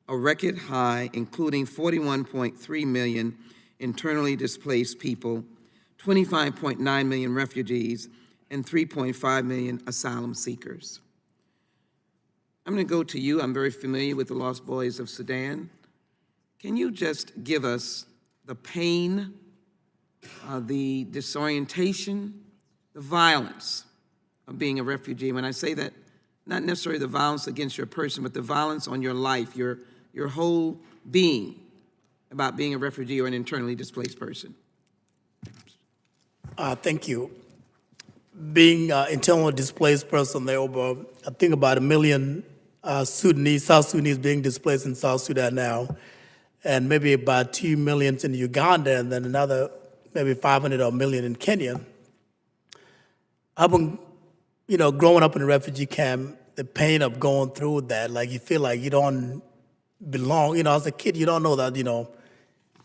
a record high, including 41.3 million internally displaced people, 25.9 million refugees, and 3.5 million asylum seekers. I'm going to go to you. I'm very familiar with the Lost Boys of Sudan. Can you just give us the pain, the disorientation, the violence of being a refugee. When I say that, not necessarily the violence against your person, but the violence on your life, your whole being about being a refugee or an internally displaced person. Thank you. Being internally displaced person, there are over, I think about 1 million South Sudanese being displaced in South Sudan now, and maybe about 2 million in Uganda, and then another maybe 500 or 1 million in Kenya. I've been, growing up in a refugee camp, the pain of going through that, like you feel like you don't belong. As a kid, you don't know that,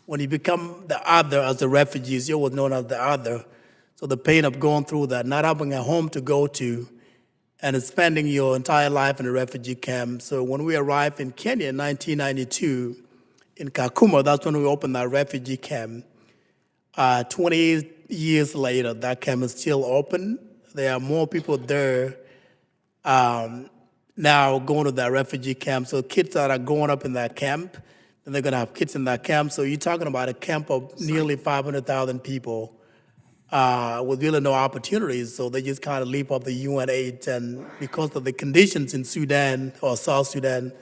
when you become the other as a refugee, you're always known as the other. So the pain of going through that, not having a home to go to, and spending your entire life in a refugee camp. So when we arrived in Kenya in 1992, in Kakuma, that's when we opened our refugee camp. 28 years later, that camp is still open. There are more people there now going to that refugee camp. So kids that are growing up in that camp, then they're going to have kids in that camp. So you're talking about a camp of nearly 500,000 people with really no opportunities. So they just kind of leap up the UN aid, and because of the conditions in Sudan or South Sudan,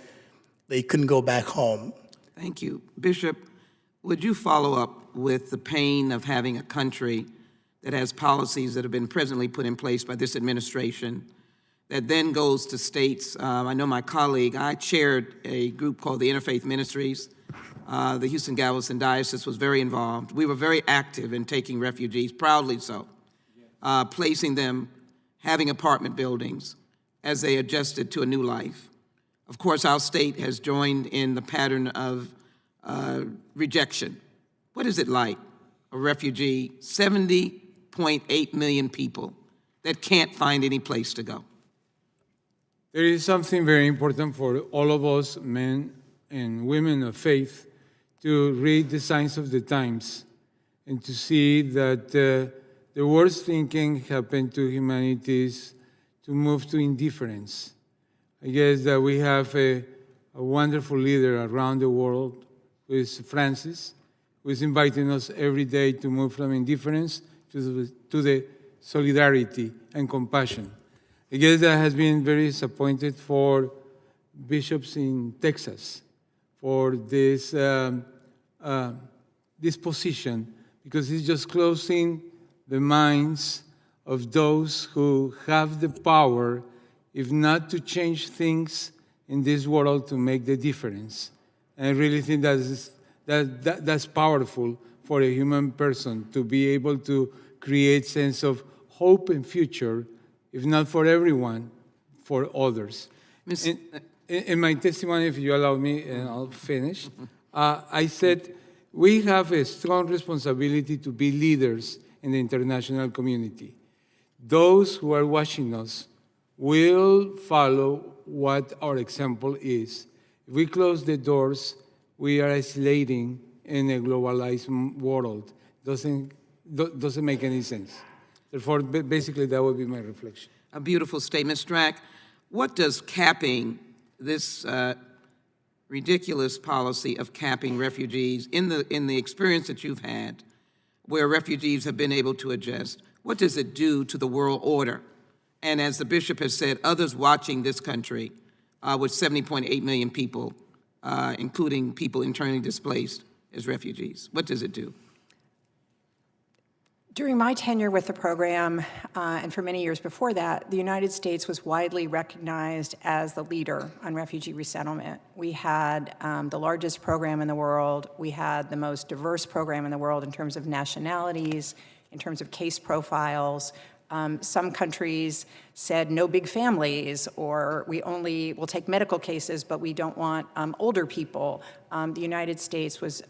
they couldn't go back home. Thank you. Bishop, would you follow up with the pain of having a country that has policies that have been presently put in place by this administration that then goes to states? I know my colleague, I chaired a group called the Interfaith Ministries. The Houston Galveston Diocese was very involved. We were very active in taking refugees, proudly so, placing them, having apartment buildings as they adjusted to a new life. Of course, our state has joined in the pattern of rejection. What is it like, a refugee, 70.8 million people that can't find any place to go? There is something very important for all of us, men and women of faith, to read the signs of the times and to see that the worst thinking happened to humanity is to move to indifference. I guess that we have a wonderful leader around the world, who is Francis, who is inviting us every day to move from indifference to the solidarity and compassion. I guess that has been very disappointed for bishops in Texas for this position, because it's just closing the minds of those who have the power, if not to change things in this world, to make the difference. And I really think that's powerful for a human person, to be able to create sense of hope and future, if not for everyone, for others. In my testimony, if you allow me, and I'll finish, I said we have a strong responsibility to be leaders in the international community. Those who are watching us will follow what our example is. If we close the doors, we are isolating in a globalized world. Doesn't make any sense. Therefore, basically, that would be my reflection. A beautiful statement. Strack, what does capping, this ridiculous policy of capping refugees, in the experience that you've had, where refugees have been able to adjust, what does it do to the world order? And as the bishop has said, others watching this country with 70.8 million people, including people internally displaced as refugees, what does it do? During my tenure with the program, and for many years before that, the United States was widely recognized as the leader on refugee resettlement. We had the largest program in the world. We had the most diverse program in the world in terms of nationalities, in terms of case profiles. Some countries said no big families, or we only will take medical cases, but we don't want older people. The United States was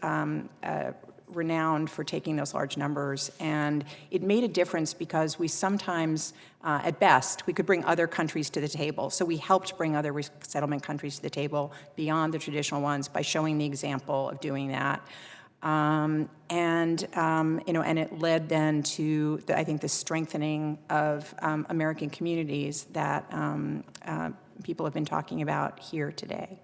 renowned for taking those large numbers, and it made a difference because we sometimes, at best, we could bring other countries to the table. So we helped bring other resettlement countries to the table beyond the traditional ones by showing the example of doing that. And it led then to, I think, the strengthening of American communities that people have been talking about here today.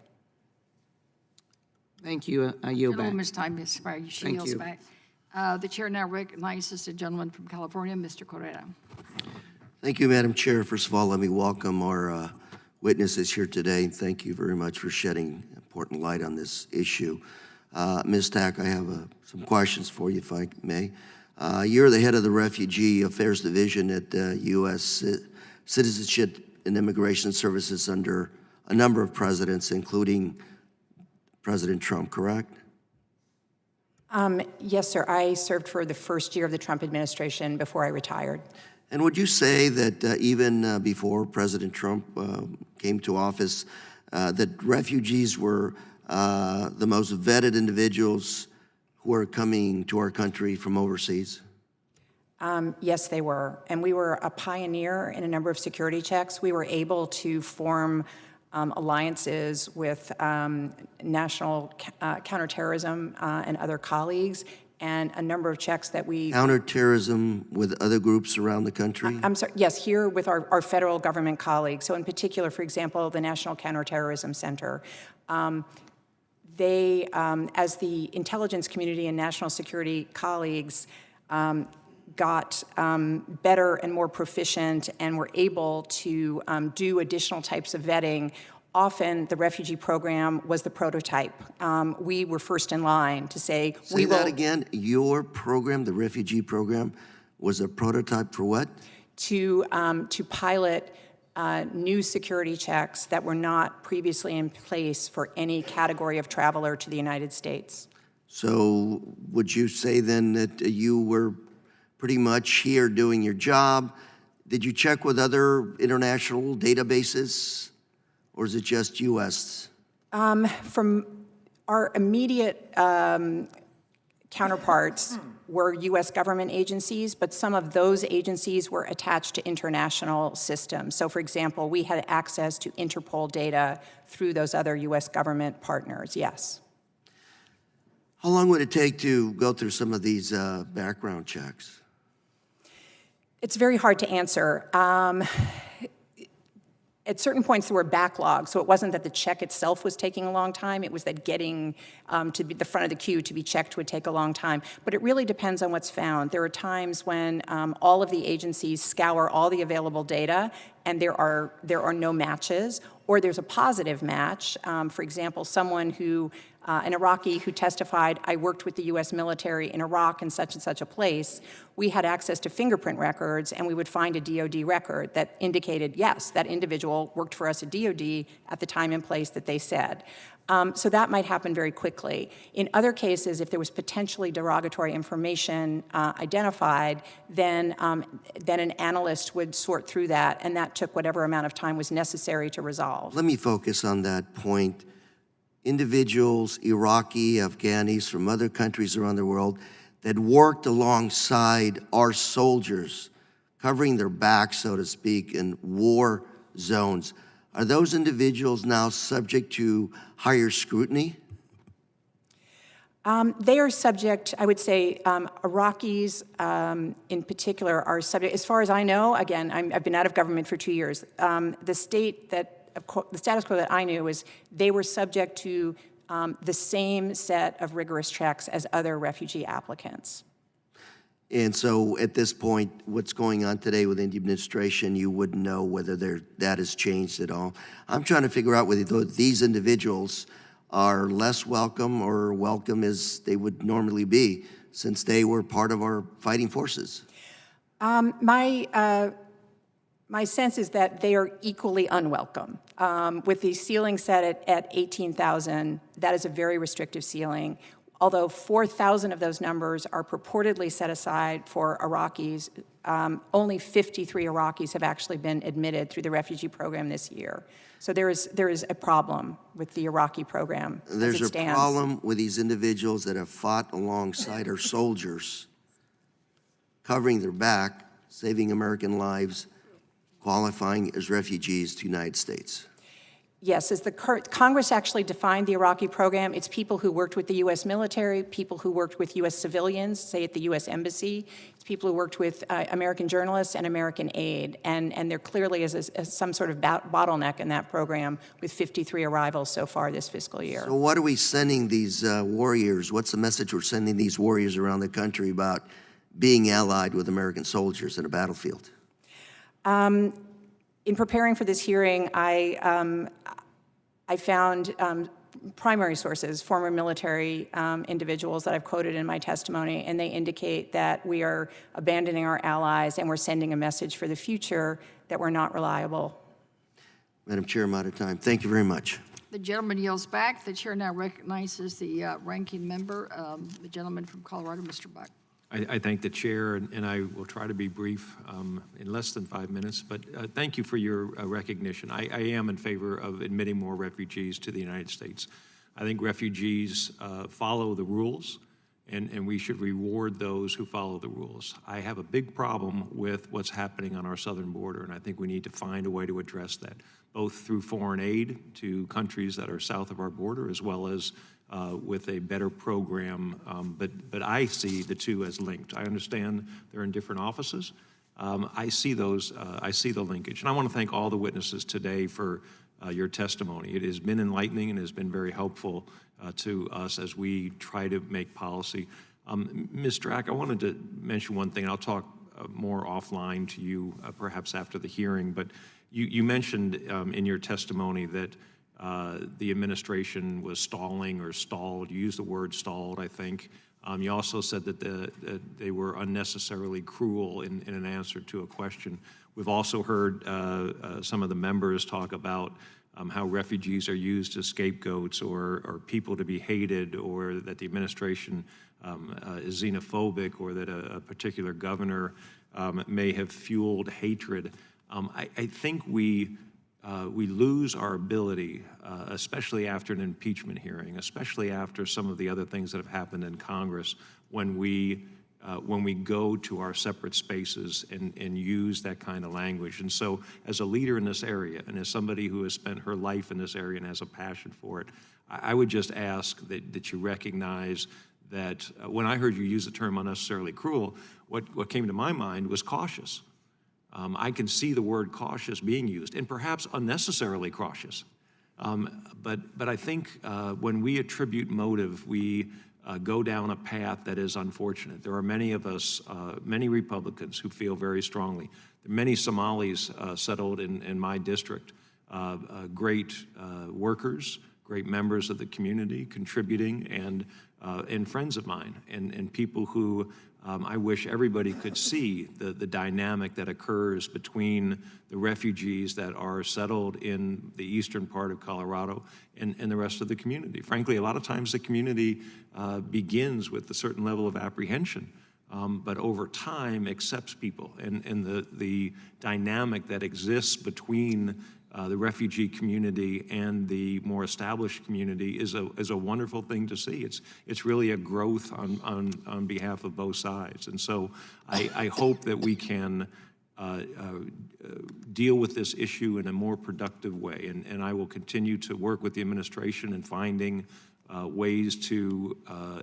Thank you. I yield back. Gentlewoman's time is expired. She yields back. The chair now recognizes the gentleman from California, Mr. Correa. Thank you, Madam Chair. First of all, let me welcome our witnesses here today. Thank you very much for shedding important light on this issue. Ms. Tack, I have some questions for you, if I may. You're the head of the Refugee Affairs Division at U.S. Citizenship and Immigration Services under a number of presidents, including President Trump, correct? Yes, sir. I served for the first year of the Trump administration before I retired. And would you say that even before President Trump came to office, that refugees were the most vetted individuals who are coming to our country from overseas? Yes, they were. And we were a pioneer in a number of security checks. We were able to form alliances with national counterterrorism and other colleagues, and a number of checks that we... Counterterrorism with other groups around the country? I'm sorry, yes, here with our federal government colleagues. So in particular, for example, the National Counterterrorism Center. They, as the intelligence community and national security colleagues, got better and more proficient and were able to do additional types of vetting. Often the refugee program was the prototype. We were first in line to say, Say that again. Your program, the refugee program, was a prototype for what? To pilot new security checks that were not previously in place for any category of traveler to the United States. So would you say then that you were pretty much here doing your job? Did you check with other international databases, or is it just U.S.? From our immediate counterparts were U.S. government agencies, but some of those agencies were attached to international systems. So, for example, we had access to Interpol data through those other U.S. government partners, yes. How long would it take to go through some of these background checks? It's very hard to answer. At certain points, there were backlogs, so it wasn't that the check itself was taking a long time, it was that getting to the front of the queue to be checked would take a long time. But it really depends on what's found. There are times when all of the agencies scour all the available data and there are no matches, or there's a positive match. For example, someone who, an Iraqi who testified, I worked with the US military in Iraq in such and such a place, we had access to fingerprint records and we would find a DOD record that indicated, yes, that individual worked for us at DOD at the time and place that they said. So that might happen very quickly. In other cases, if there was potentially derogatory information identified, then an analyst would sort through that, and that took whatever amount of time was necessary to resolve. Let me focus on that point. Individuals, Iraqi, Afghanis from other countries around the world that worked alongside our soldiers, covering their backs, so to speak, in war zones. Are those individuals now subject to higher scrutiny? They are subject, I would say, Iraqis in particular are subject, as far as I know, again, I've been out of government for 2 years, the status quo that I knew is they were subject to the same set of rigorous checks as other refugee applicants. And so at this point, what's going on today within the administration, you wouldn't know whether that has changed at all. I'm trying to figure out whether these individuals are less welcome or welcome as they would normally be, since they were part of our fighting forces. My sense is that they are equally unwelcome. With the ceiling set at 18,000, that is a very restrictive ceiling. Although 4,000 of those numbers are purportedly set aside for Iraqis, only 53 Iraqis have actually been admitted through the refugee program this year. So there is a problem with the Iraqi program as it stands. There's a problem with these individuals that have fought alongside our soldiers, covering their back, saving American lives, qualifying as refugees to the United States. Yes, as the Congress actually defined the Iraqi program, it's people who worked with the U.S. military, people who worked with U.S. civilians, say at the U.S. Embassy, it's people who worked with American journalists and American aid, and there clearly is some sort of bottleneck in that program with 53 arrivals so far this fiscal year. So what are we sending these warriors? What's the message we're sending these warriors around the country about being allied with American soldiers in a battlefield? In preparing for this hearing, I found primary sources, former military individuals that I've quoted in my testimony, and they indicate that we are abandoning our allies and we're sending a message for the future that we're not reliable. Madam Chair, I'm out of time. Thank you very much. The gentleman yields back. The chair now recognizes the ranking member, the gentleman from Colorado, Mr. Buck. I thank the chair, and I will try to be brief in less than 5 minutes, but thank you for your recognition. I am in favor of admitting more refugees to the United States. I think refugees follow the rules, and we should reward those who follow the rules. I have a big problem with what's happening on our southern border, and I think we need to find a way to address that, both through foreign aid to countries that are south of our border, as well as with a better program, but I see the two as linked. I understand they're in different offices. I see the linkage. And I want to thank all the witnesses today for your testimony. It has been enlightening and has been very helpful to us as we try to make policy. Ms. Strack, I wanted to mention one thing. I'll talk more offline to you perhaps after the hearing, but you mentioned in your testimony that the administration was stalling or stalled. You used the word stalled, I think. You also said that they were unnecessarily cruel in an answer to a question. We've also heard some of the members talk about how refugees are used as scapegoats or people to be hated, or that the administration is xenophobic, or that a particular governor may have fueled hatred. I think we lose our ability, especially after an impeachment hearing, especially after some of the other things that have happened in Congress, when we go to our separate spaces and use that kind of language. And so as a leader in this area, and as somebody who has spent her life in this area and has a passion for it, I would just ask that you recognize that when I heard you use the term unnecessarily cruel, what came to my mind was cautious. I can see the word cautious being used, and perhaps unnecessarily cautious. But I think when we attribute motive, we go down a path that is unfortunate. There are many of us, many Republicans, who feel very strongly. There are many Somalis settled in my district, great workers, great members of the community, contributing, and friends of mine, and people who I wish everybody could see the dynamic that occurs between the refugees that are settled in the eastern part of Colorado and the rest of the community. Frankly, a lot of times the community begins with a certain level of apprehension, but over time accepts people, and the dynamic that exists between the refugee community and the more established community is a wonderful thing to see. It's really a growth on behalf of both sides. And so I hope that we can deal with this issue in a more productive way. And I will continue to work with the administration in finding ways to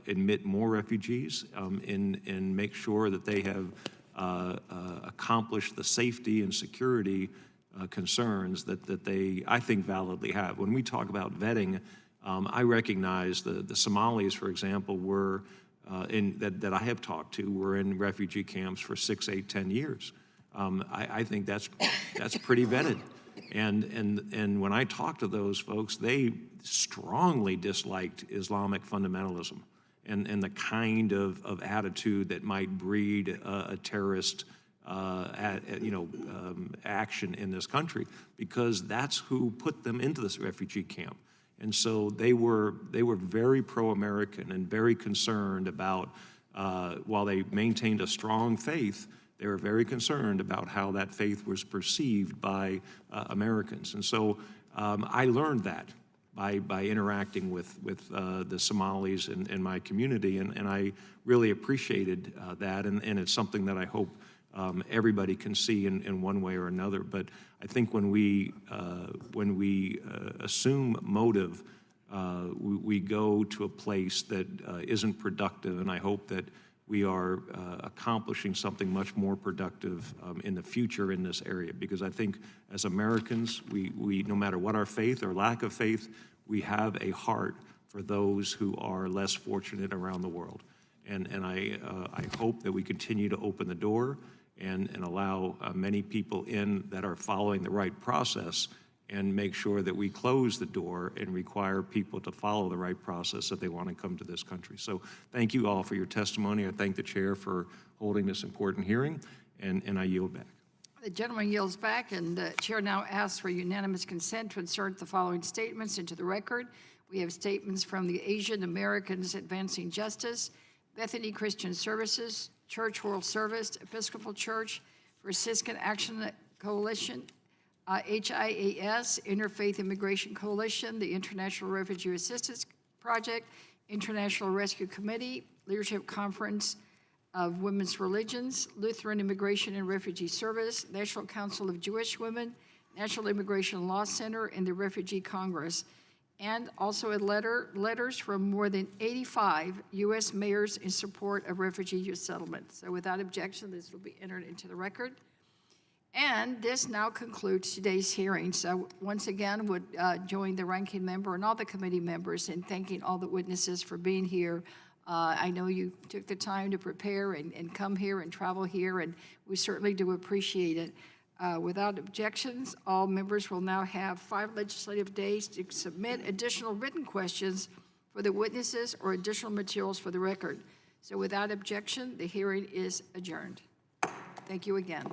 admit more refugees and make sure that they have accomplished the safety and security concerns that they, I think, validly have. When we talk about vetting, I recognize the Somalis, for example, were that I have talked to, were in refugee camps for 6, 8, 10 years. I think that's pretty vetted. And when I talk to those folks, they strongly disliked Islamic fundamentalism and the kind of attitude that might breed a terrorist action in this country, because that's who put them into this refugee camp. And so they were very pro-American and very concerned about, while they maintained a strong faith, they were very concerned about how that faith was perceived by Americans. And so I learned that by interacting with the Somalis in my community, and I really appreciated that, and it's something that I hope everybody can see in one way or another. But I think when we assume motive, we go to a place that isn't productive, and I hope that we are accomplishing something much more productive in the future in this area. Because I think as Americans, we no matter what our faith or lack of faith, we have a heart for those who are less fortunate around the world. And I hope that we continue to open the door and allow many people in that are following the right process, and make sure that we close the door and require people to follow the right process if they want to come to this country. So thank you all for your testimony. I thank the chair for holding this important hearing, and I yield back. The gentleman yields back, and the chair now asks for unanimous consent to insert the following statements into the record. We have statements from the Asian Americans Advancing Justice, Bethany Christian Services, Church World Service, Episcopal Church, Franciscan Action Coalition, HIAS, Interfaith Immigration Coalition, the International Refugee Assistance Project, International Rescue Committee, Leadership Conference of Women's Religions, Lutheran Immigration and Refugee Service, National Council of Jewish Women, National Immigration Law Center, and the Refugee Congress. And also letters from more than 85 U.S. mayors in support of refugee youth settlement. So without objection, this will be entered into the record. And this now concludes today's hearing. So once again, would join the ranking member and all the committee members in thanking all the witnesses for being here. I know you took the time to prepare and come here and travel here, and we certainly do appreciate it. Without objections, all members will now have 5 legislative days to submit additional written questions for the witnesses or additional materials for the record. So without objection, the hearing is adjourned. Thank you again.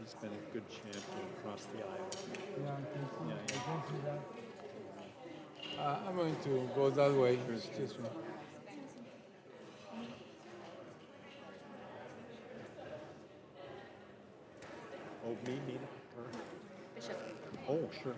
He's been a good champion across the aisle. Yeah, thank you. I'm going to go that way. Excuse me. Oh, me, Nina? Her? Bishop. Oh, sure.